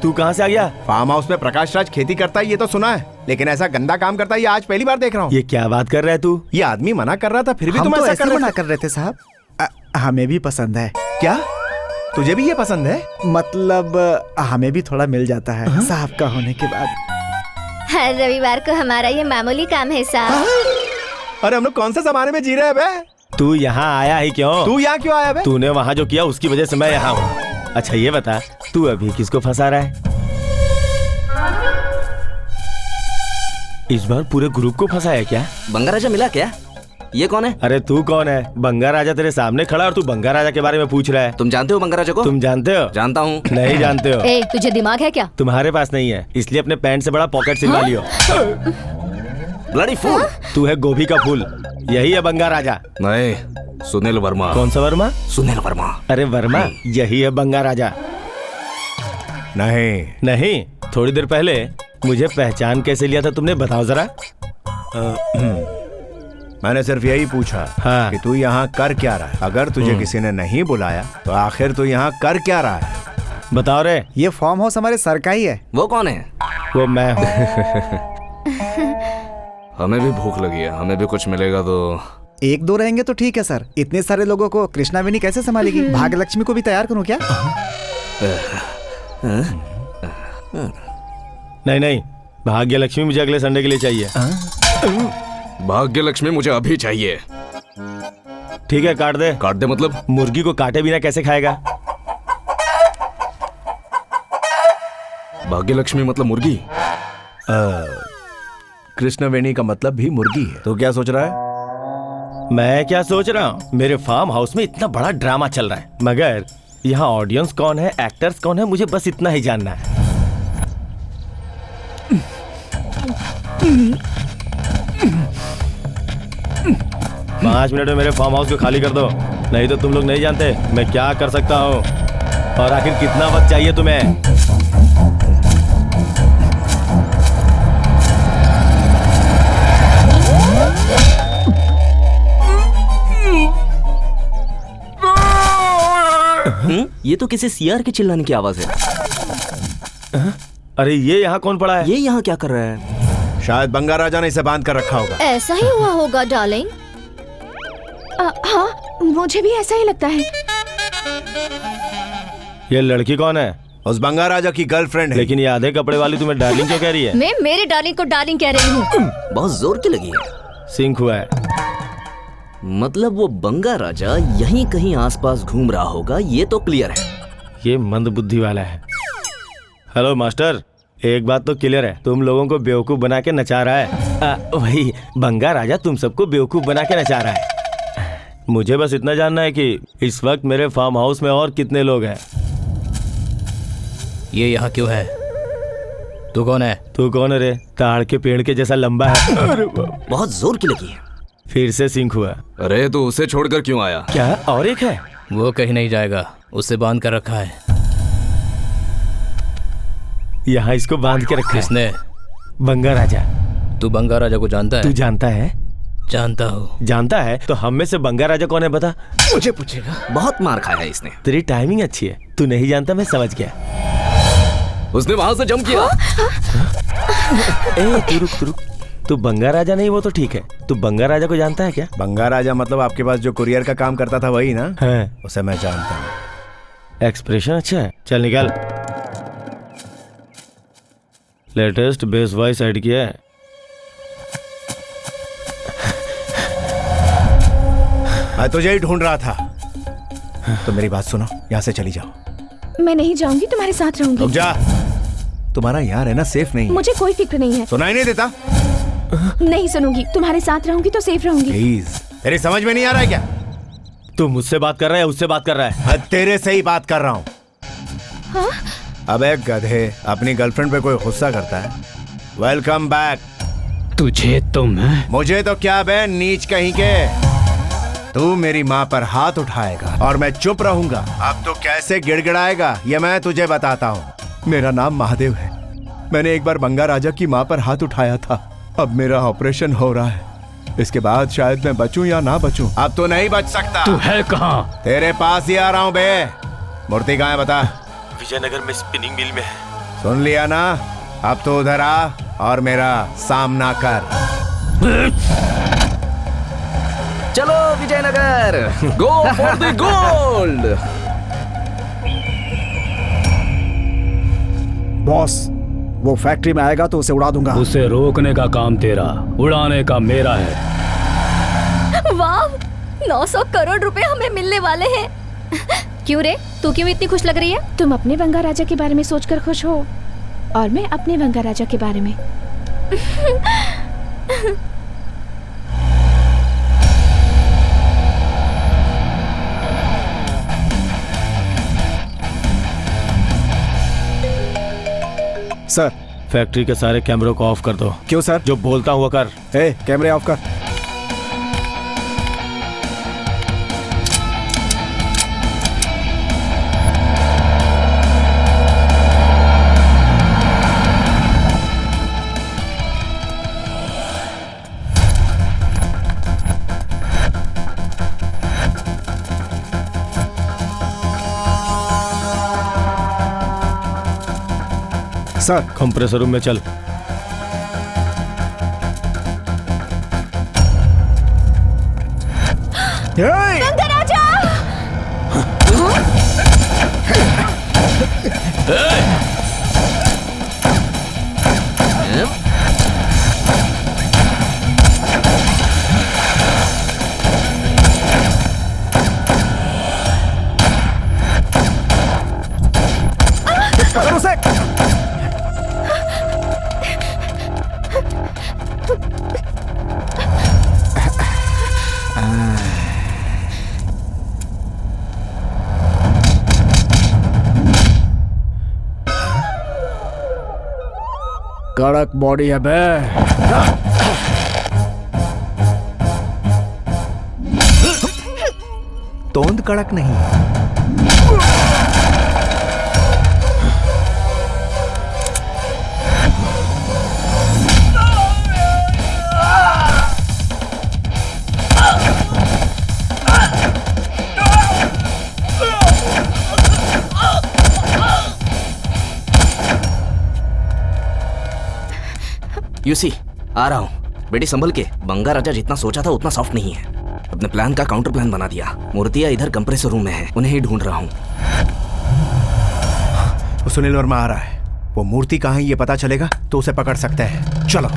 तू कहाँ से आ गया? फार्म हाउस में प्रकाश राज खेती करता है ये तो सुना है, लेकिन ऐसा गंदा काम करता है ये आज पहली बार देख रहा हूँ। ये क्या बात कर रहा है तू? ये आदमी मना कर रहा था फिर भी तुम ऐसा कर रहे थे साहब। हमें भी पसंद है। क्या तुझे भी ये पसंद है? मतलब हमें भी थोड़ा मिल जाता है साहब का होने के बाद। हर रविवार को हमारा ये मामूली काम है साहब। अरे हम लोग कौन से जमाने में जी रहे हैं बे? तू यहाँ आया ही क्यों? तू यहाँ क्यों आया बे? तूने वहाँ जो किया उसकी वजह से मैं यहाँ हूँ। अच्छा ये बता, तू अभी किसको फंसा रहा है? इस बार पूरे ग्रुप को फंसाया क्या? बंगा राजा मिला क्या? ये कौन है? अरे तू कौन है? बंगा राजा तेरे सामने खड़ा और तू बंगा राजा के बारे में पूछ रहा है। तुम जानते हो बंगा राजा को? तुम जानते हो? जानता हूँ। नहीं जानते हो? ए, तुझे दिमाग है क्या? तुम्हारे पास नहीं है, इसलिए अपने पैंट से बड़ा पॉकेट सिलवा लियो। Bloody fool. तू है गोभी का फूल, यही है बंगा राजा। नहीं, सुनील वर्मा। कौन सा वर्मा? सुनील वर्मा। अरे वर्मा, यही है बंगा राजा। नहीं, थोड़ी देर पहले मुझे पहचान कैसे लिया था तुमने, बताओ जरा। मैंने सिर्फ यही पूछा कि तू यहाँ कर क्या रहा है। अगर तुझे किसी ने नहीं बुलाया तो आखिर तू यहाँ कर क्या रहा है? बताओ रे। ये फार्म हाउस हमारे सर का ही है। वो कौन है? वो मैं हूँ। हमें भी भूख लगी है, हमें भी कुछ मिलेगा तो। 1-2 रहेंगे तो ठीक है सर, इतने सारे लोगों को कृष्णा वेनी कैसे संभालेगी? भाग्यलक्ष्मी को भी तैयार करूँ क्या? नहीं, भाग्य लक्ष्मी मुझे अगले संडे के लिए चाहिए। भाग्य लक्ष्मी मुझे अभी चाहिए। ठीक है, काट दे। काट दे मतलब? मुर्गी को काटे बिना कैसे खाएगा? भाग्य लक्ष्मी मतलब मुर्गी? कृष्ण वेणी का मतलब भी मुर्गी है। तो क्या सोच रहा है? मैं क्या सोच रहा हूँ, मेरे फार्म हाउस में इतना बड़ा ड्रामा चल रहा है, मगर यहाँ ऑडियंस कौन है, एक्टर्स कौन है, मुझे बस इतना ही जानना है। 5 मिनट में मेरे फार्म हाउस को खाली कर दो, नहीं तो तुम लोग नहीं जानते मैं क्या कर सकता हूँ। और आखिर कितना वक्त चाहिए तुम्हें? ये तो किसी सीआर के चिल्लाने की आवाज है। अरे ये यहाँ कौन पड़ा है? ये यहाँ क्या कर रहा है? शायद बंगा राजा ने इसे बांध कर रखा होगा। ऐसा ही हुआ होगा डार्लिंग। हाँ, मुझे भी ऐसा ही लगता है। ये लड़की कौन है? उस बंगा राजा की गर्लफ्रेंड है। लेकिन ये आधे कपड़े वाली तुम्हें डार्लिंग क्यों कह रही है? मैं मेरे डार्लिंग को डार्लिंग कह रही हूँ। बहुत जोर की लगी है। सिंक हुआ है। मतलब वो बंगा राजा यहीं कहीं आसपास घूम रहा होगा, ये तो क्लियर है। ये मंद बुद्धि वाला है। हेलो मास्टर, एक बात तो क्लियर है, तुम लोगों को बेवकूफ बना के नचा रहा है। वही बंगा राजा तुम सबको बेवकूफ बना के नचा रहा है। मुझे बस इतना जानना है कि इस वक्त मेरे फार्म हाउस में और कितने लोग हैं। ये यहाँ क्यों है? तू कौन है? तू कौन है रे? ताड़ के पेड़ के जैसा लंबा है। बहुत जोर की लगी है। फिर से सिंक हुआ। अरे तो उसे छोड़कर क्यों आया? क्या और एक है? वो कहीं नहीं जाएगा, उसे बांध कर रखा है। यहाँ इसको बांध के रखा है। किसने? बंगा राजा। तू बंगा राजा को जानता है? तू जानता है? जानता हूँ। जानता है तो हम में से बंगा राजा कौन है बता? मुझे पूछेगा। बहुत मार खाया है इसने। तेरी टाइमिंग अच्छी है, तू नहीं जानता मैं समझ गया। उसने वहां से जंप किया। ए, तू रुक। तू बंगा राजा नहीं, वो तो ठीक है, तू बंगा राजा को जानता है क्या? बंगा राजा मतलब आपके पास जो कुरियर का काम करता था वही ना? है। उसे मैं जानता हूँ। एक्सप्रेशन अच्छा है, चल निकल। लेटेस्ट बेस वॉइस ऐड किया है। मैं तुझे ही ढूंढ रहा था। तो मेरी बात सुनो, यहाँ से चली जाओ। मैं नहीं जाऊंगी, तुम्हारे साथ रहूंगी। रुक जा, तुम्हारा यहाँ रहना सेफ नहीं है। मुझे कोई फिक्र नहीं है। सुनाई नहीं देता? नहीं सुनूंगी, तुम्हारे साथ रहूंगी तो सेफ रहूंगी। प्लीज, तेरी समझ में नहीं आ रहा है क्या? तू मुझसे बात कर रहा है, उससे बात कर रहा है? मैं तेरे से ही बात कर रहा हूँ। हाँ? अबे गधे, अपनी गर्लफ्रेंड पे कोई गुस्सा करता है? Welcome back. तुझे तो मैं। मुझे तो क्या बे, नीच कहीं के। तू मेरी माँ पर हाथ उठाएगा और मैं चुप रहूंगा। अब तो कैसे गिड़गिड़ाएगा ये मैं तुझे बताता हूँ। मेरा नाम महादेव है। मैंने एक बार बंगा राजा की माँ पर हाथ उठाया था। अब मेरा ऑपरेशन हो रहा है। इसके बाद शायद मैं बचूं या ना बचूं। अब तो नहीं बच सकता। तू है कहाँ? तेरे पास ही आ रहा हूँ बे। मूर्ति कहाँ है बता? विजयनगर में स्पिनिंग मिल में है। सुन लिया ना? अब तो उधर आ और मेरा सामना कर। चलो Vijayanagar, go for the gold. Boss, वो फैक्ट्री में आएगा तो उसे उड़ा दूंगा। उसे रोकने का काम तेरा, उड़ाने का मेरा है। वाह, 900 करोड़ रुपए हमें मिलने वाले हैं। क्यों रे, तू क्यों इतनी खुश लग रही है? तुम अपने बंगा राजा के बारे में सोचकर खुश हो और मैं अपने बंगा राजा के बारे में। सर। फैक्ट्री के सारे कैमरों को ऑफ कर दो। क्यों सर? जो बोलता हूँ वो कर। कैमरे ऑफ कर। सर कंप्रेसर रूम में चल। गंगाराजा! कड़क बॉडी है बे। तोंद कड़क नहीं। यूसी आ रहा हूँ बेटी, संभल के। बंगा राजा जितना सोचा था उतना सॉफ्ट नहीं है। अपने प्लान का काउंटर प्लान बना दिया। मूर्तियां इधर कंप्रेसर रूम में है, उन्हें ही ढूंढ रहा हूँ। सुनील वर्मा आ रहा है। वो मूर्ति कहाँ है ये पता चलेगा तो उसे पकड़ सकते हैं। चलो।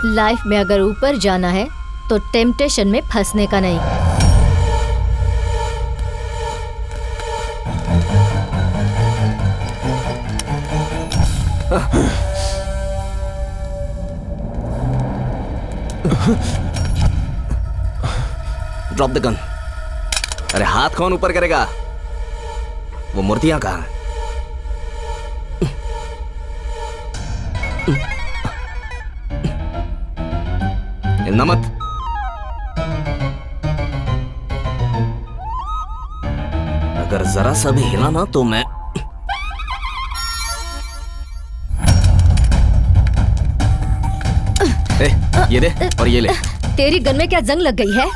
लाइफ में अगर ऊपर जाना है तो टेम्पटेशन में फंसने का नहीं। Drop the gun. अरे हाथ कौन ऊपर करेगा? वो मूर्तियां कहाँ हैं? हिलना मत। अगर जरा सा भी हिला ना तो मैं ये दे और ये ले। तेरी गन में क्या जंग लग गई है?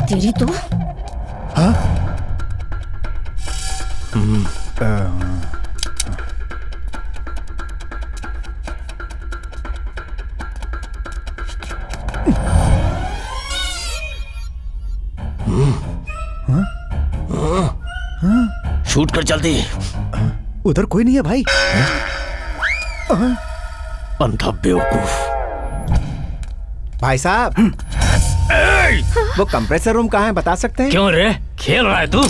तेरी तो शूट कर जल्दी। उधर कोई नहीं है भाई। अंधा बेवकूफ। भाई साहब वो कंप्रेसर रूम कहाँ है बता सकते हैं? क्यों रे, खेल रहा है तू?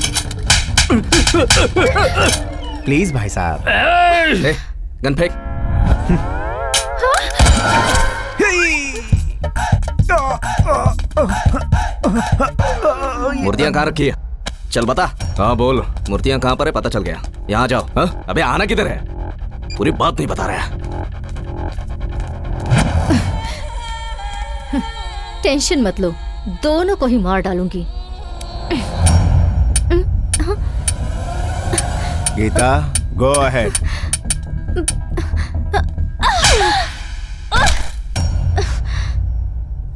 प्लीज भाई साहब। गन फेंक। मूर्तियां कहाँ रखी है? चल बता। हाँ बोल। मूर्तियां कहाँ पर है पता चल गया। यहाँ जाओ। हाँ? अबे आना किधर है? पूरी बात नहीं बता रहा। टेंशन मत लो, दोनों को ही मार डालूंगी। Gita go ahead.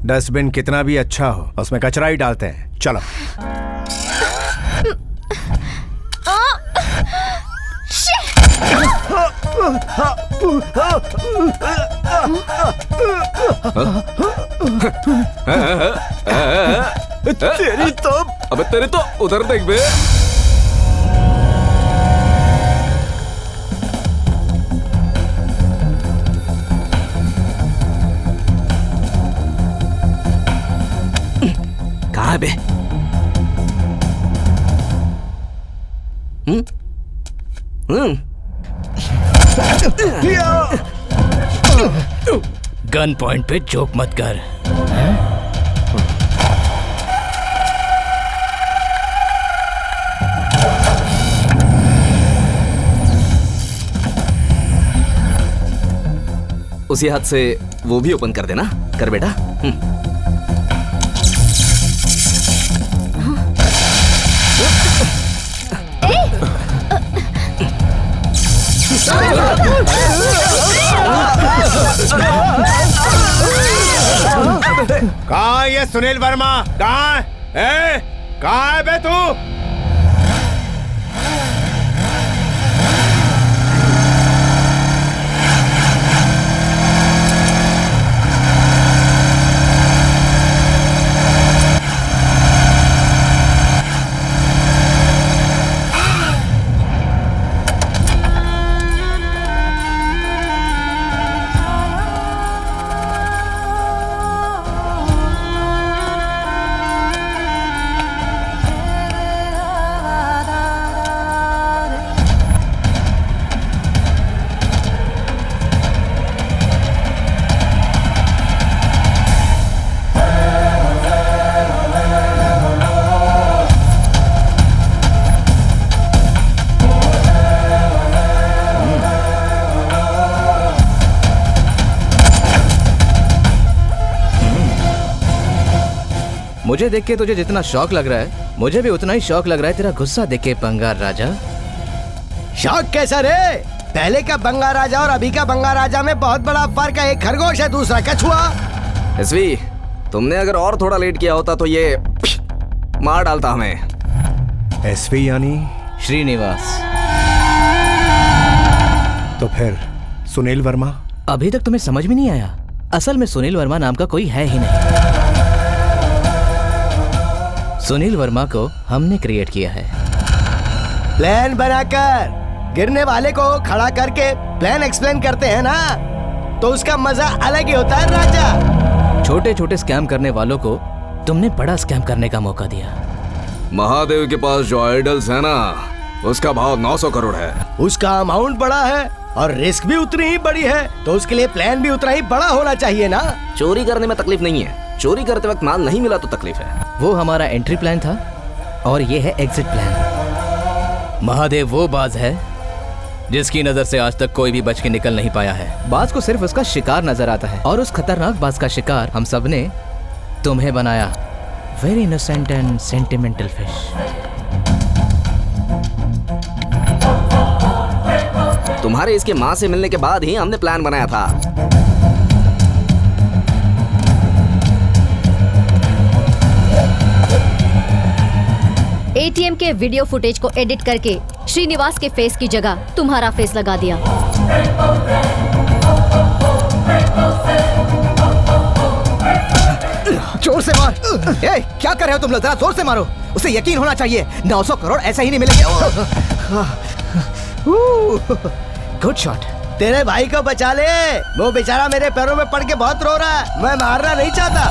डस्टबिन कितना भी अच्छा हो उसमें कचरा ही डालते हैं। चलो। तेरी तो अबे तेरी तो उधर देख बे। कहाँ है बे? गन पॉइंट पे जोक मत कर। उसी हाथ से वो भी ओपन कर देना। कर बेटा। कहाँ है ये सुनील वर्मा? कहाँ है? कहाँ है बे तू? मुझे देख के तुझे जितना शौक लग रहा है, मुझे भी उतना ही शौक लग रहा है तेरा गुस्सा देख के बंगार राजा। शौक कैसा रे? पहले का बंगार राजा और अभी का बंगार राजा में बहुत बड़ा फर्क है। एक खरगोश है, दूसरा कछुआ। एसवी, तुमने अगर और थोड़ा लेट किया होता तो ये मार डालता हमें। एसवी यानी श्रीनिवास। तो फिर सुनील वर्मा? अभी तक तुम्हें समझ में नहीं आया? असल में सुनील वर्मा नाम का कोई है ही नहीं। सुनील वर्मा को हमने क्रिएट किया है। प्लान बनाकर गिरने वाले को खड़ा करके प्लान एक्सप्लेन करते हैं ना, तो उसका मजा अलग ही होता है राजा। छोटे छोटे स्कैम करने वालों को तुमने बड़ा स्कैम करने का मौका दिया। महादेव के पास जो आइडल्स है ना, उसका भाव 900 करोड़ है। उसका अमाउंट बड़ा है और रिस्क भी उतनी ही बड़ी है, तो उसके लिए प्लान भी उतना ही बड़ा होना चाहिए ना। चोरी करने में तकलीफ नहीं है, चोरी करते वक्त माल नहीं मिला तो तकलीफ है। वो हमारा एंट्री प्लान था और ये है एग्जिट प्लान। महादेव वो बाज है जिसकी नजर से आज तक कोई भी बच के निकल नहीं पाया है। बाज को सिर्फ उसका शिकार नजर आता है और उस खतरनाक बाज का शिकार हम सब ने तुम्हें बनाया। Very innocent and sentimental fish. तुम्हारे इसके माँ से मिलने के बाद ही हमने प्लान बनाया था। एटीएम के वीडियो फुटेज को एडिट करके श्रीनिवास के फेस की जगह तुम्हारा फेस लगा दिया। जोर से मार। ए, क्या कर रहे हो तुम लोग? जरा जोर से मारो। उसे यकीन होना चाहिए 900 करोड़ ऐसा ही नहीं मिलेंगे। Good shot. तेरे भाई को बचा ले, वो बेचारा मेरे पैरों में पड़ के बहुत रो रहा है। मैं मारना नहीं चाहता।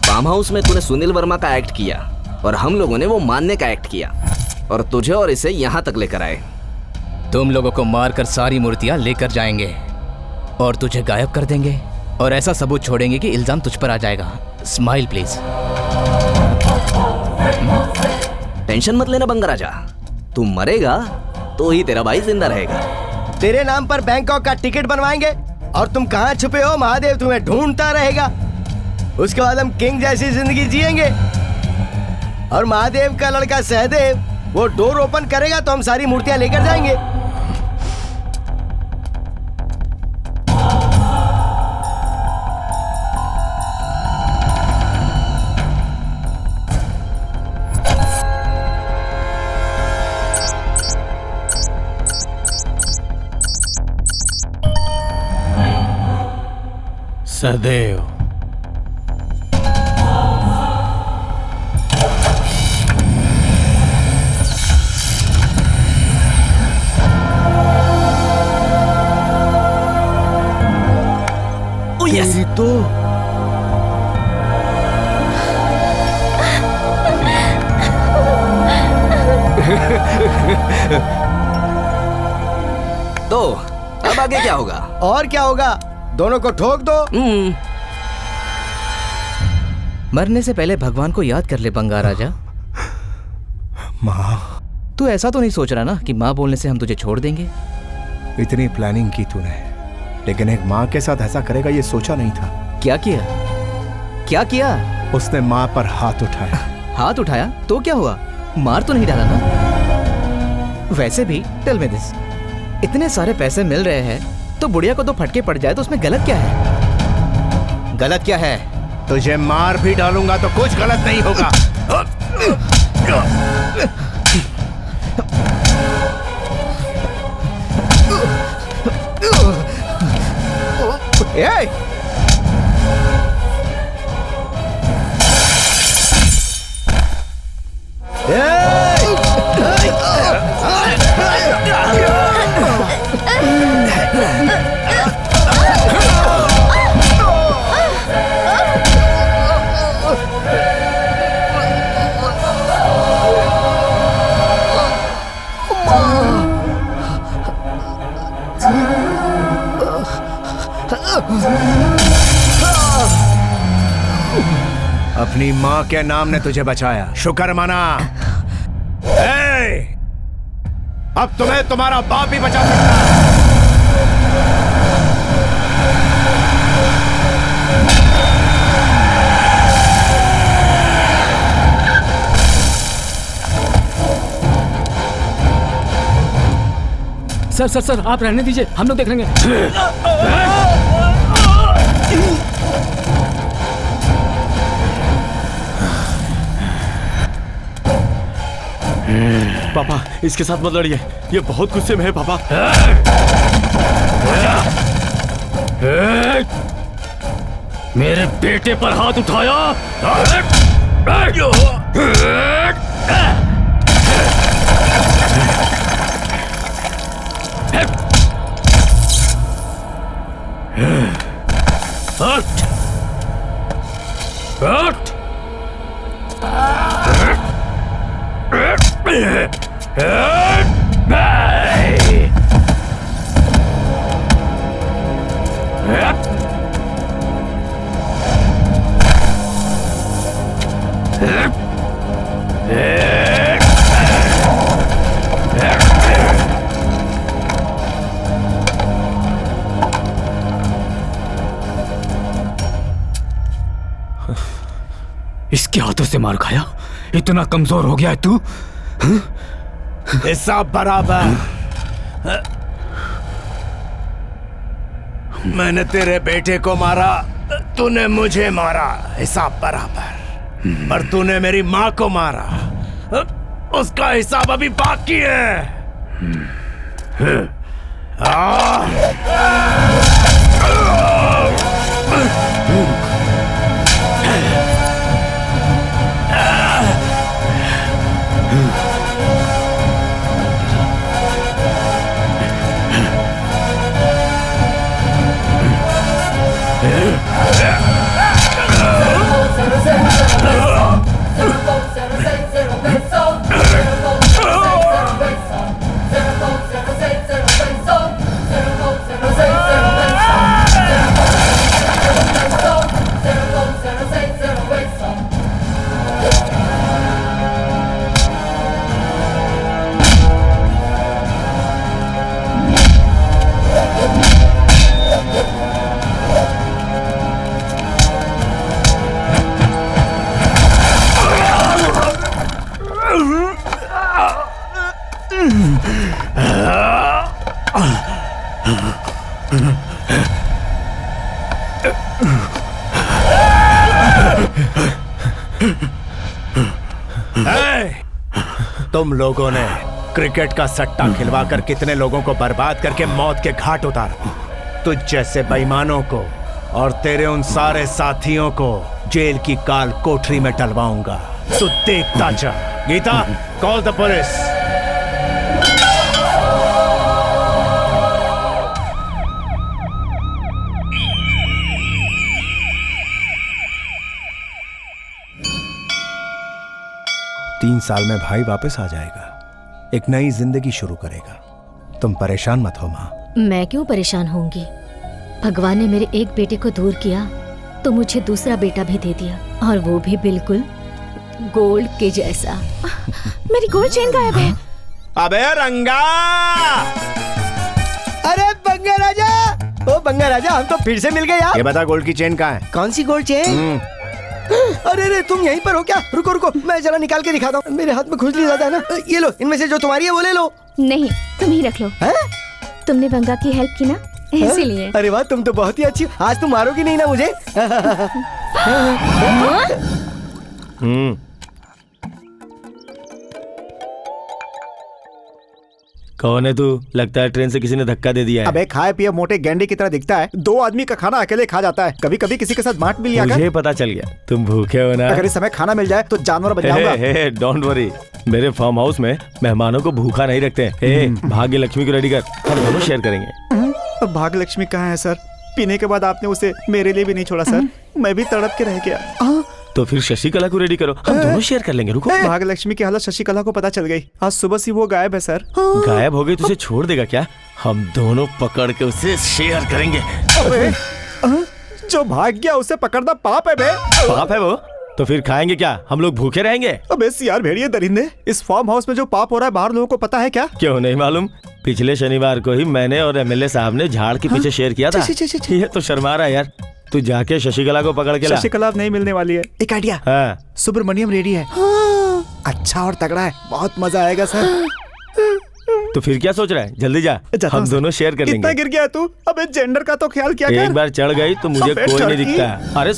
फार्म हाउस में तूने सुनील वर्मा का एक्ट किया और हम लोगों ने वो मानने का एक्ट किया और तुझे और इसे यहाँ तक लेकर आए। तुम लोगों को मारकर सारी मूर्तियां लेकर जाएंगे और तुझे गायब कर देंगे और ऐसा सबूत छोड़ेंगे कि इल्जाम तुझ पर आ जाएगा। Smile please. टेंशन मत लेना बंगा राजा, तू मरेगा तो ही तेरा भाई जिंदा रहेगा। तेरे नाम पर बैंकॉक का टिकट बनवाएंगे और तुम कहाँ छुपे हो, महादेव तुम्हें ढूंढता रहेगा। उसके बाद हम किंग जैसी जिंदगी जिएंगे और महादेव का लड़का सहदेव वो डोर ओपन करेगा तो हम सारी मूर्तियां लेकर जाएंगे। सदैव तेरी तो होगा? और क्या होगा, दोनों को ठोक दो। मरने से पहले भगवान को याद कर ले बंगार राजा। माँ, तू ऐसा तो नहीं सोच रहा ना कि माँ बोलने से हम तुझे छोड़ देंगे? इतनी प्लानिंग की तूने, लेकिन एक माँ के साथ ऐसा करेगा ये सोचा नहीं था। क्या किया? क्या किया? उसने माँ पर हाथ उठाया। हाथ उठाया तो क्या हुआ? मार तो नहीं डाला ना? वैसे भी टेल मी दिस, इतने सारे पैसे मिल रहे हैं तो बुढ़िया को दो फटके पड़ जाए तो उसमें गलत क्या है? गलत क्या है? तुझे मार भी डालूंगा तो कुछ गलत नहीं होगा। अपनी माँ के नाम ने तुझे बचाया, शुक्र माना। अब तुम्हें तुम्हारा बाप भी बचा सकता है। सर सर सर, आप रहने दीजिए, हम लोग देख लेंगे। पापा, इसके साथ मत लड़िए, ये बहुत गुस्से में है पापा। मेरे बेटे पर हाथ उठाया। इसके हाथों से मार खाया? इतना कमजोर हो गया है तू? हिसाब बराबर। मैंने तेरे बेटे को मारा, तूने मुझे मारा, हिसाब बराबर। और तूने मेरी माँ को मारा, उसका हिसाब अभी बाकी है। तुम लोगों ने क्रिकेट का सट्टा खिलवाकर कितने लोगों को बर्बाद करके मौत के घाट उतारा। तुझ जैसे बेईमानों को और तेरे उन सारे साथियों को जेल की काल कोठरी में डलवाऊंगा। तू देखता जा। Geeta, call the police. तीन साल में भाई वापस आ जाएगा, एक नई जिंदगी शुरू करेगा। तुम परेशान मत हो माँ, मैं क्यों परेशान होंगी? भगवान ने मेरे एक बेटे को दूर किया तो मुझे दूसरा बेटा भी दे दिया, और वो भी बिल्कुल गोल्ड के जैसा। मेरी गोल्ड चेन गायब है। अबे रंगा! अरे बंगा राजा, ओ बंगा राजा, हम तो फिर से मिल गए यार। ये बता गोल्ड की चेन कहाँ है? कौन सी गोल्ड चेन? अरे अरे तुम यहीं पर हो क्या? रुको रुको, मैं जरा निकाल के दिखाता हूँ। मेरे हाथ में खुजली ज्यादा है ना। ये लो, इनमें से जो तुम्हारी है वो ले लो। नहीं, तुम ही रख लो। है? तुमने बंगा की हेल्प की ना, इसीलिए। अरे वाह, तुम तो बहुत ही अच्छी हो। आज तुम मारोगी नहीं ना मुझे? कौन है तू? लगता है ट्रेन से किसी ने धक्का दे दिया है। अबे खाए पिए मोटे गैंडे की तरह दिखता है। 2 आदमी का खाना अकेले खा जाता है, कभी कभी किसी के साथ बांट भी लिया कर। मुझे पता चल गया तुम भूखे हो ना। अगर इस समय खाना मिल जाए तो जानवर बन जाऊंगा। डोंट वरी, मेरे फार्म हाउस में मेहमानों को भूखा नहीं रखते। भाग्य लक्ष्मी को रेडी कर, हम दोनों शेयर करेंगे। अब भाग्य लक्ष्मी कहाँ है सर? पीने के बाद आपने उसे मेरे लिए भी नहीं छोड़ा सर। मैं भी तड़प के रह गया। तो फिर शशिकला को रेडी करो, हम दोनों शेयर कर लेंगे। रुको, भाग्य लक्ष्मी की हालत शशिकला को पता चल गई। आज सुबह से वो गायब है सर। गायब हो गई तो उसे छोड़ देगा क्या? हम दोनों पकड़ के उसे शेयर करेंगे। अबे, जो भाग गया उसे पकड़ना पाप है बे। पाप है वो? तो फिर खाएंगे क्या? हम लोग भूखे रहेंगे? अबे यार भेड़िए दरिंदे, इस फार्म हाउस में जो पाप हो रहा है बाहर लोगों को पता है क्या? क्यों नहीं मालूम? पिछले शनिवार को ही मैंने और एमएलए साहब ने झाड़ के पीछे शेयर किया था। ये तो शर्मा रहा है यार। तू जाके शशिकला को पकड़ के ला। शशिकला नहीं मिलने वाली है। एक आइडिया। हाँ। सुब्रमण्यम रेडी है। अच्छा और तगड़ा है, बहुत मजा आएगा सर। तो फिर क्या सोच रहा है? जल्दी जा, हम दोनों शेयर कर लेंगे। इतना गिर गया तू? अबे जेंडर का तो ख्याल किया कर। एक बार चढ़ गई तो मुझे कोई नहीं दिखता। अरे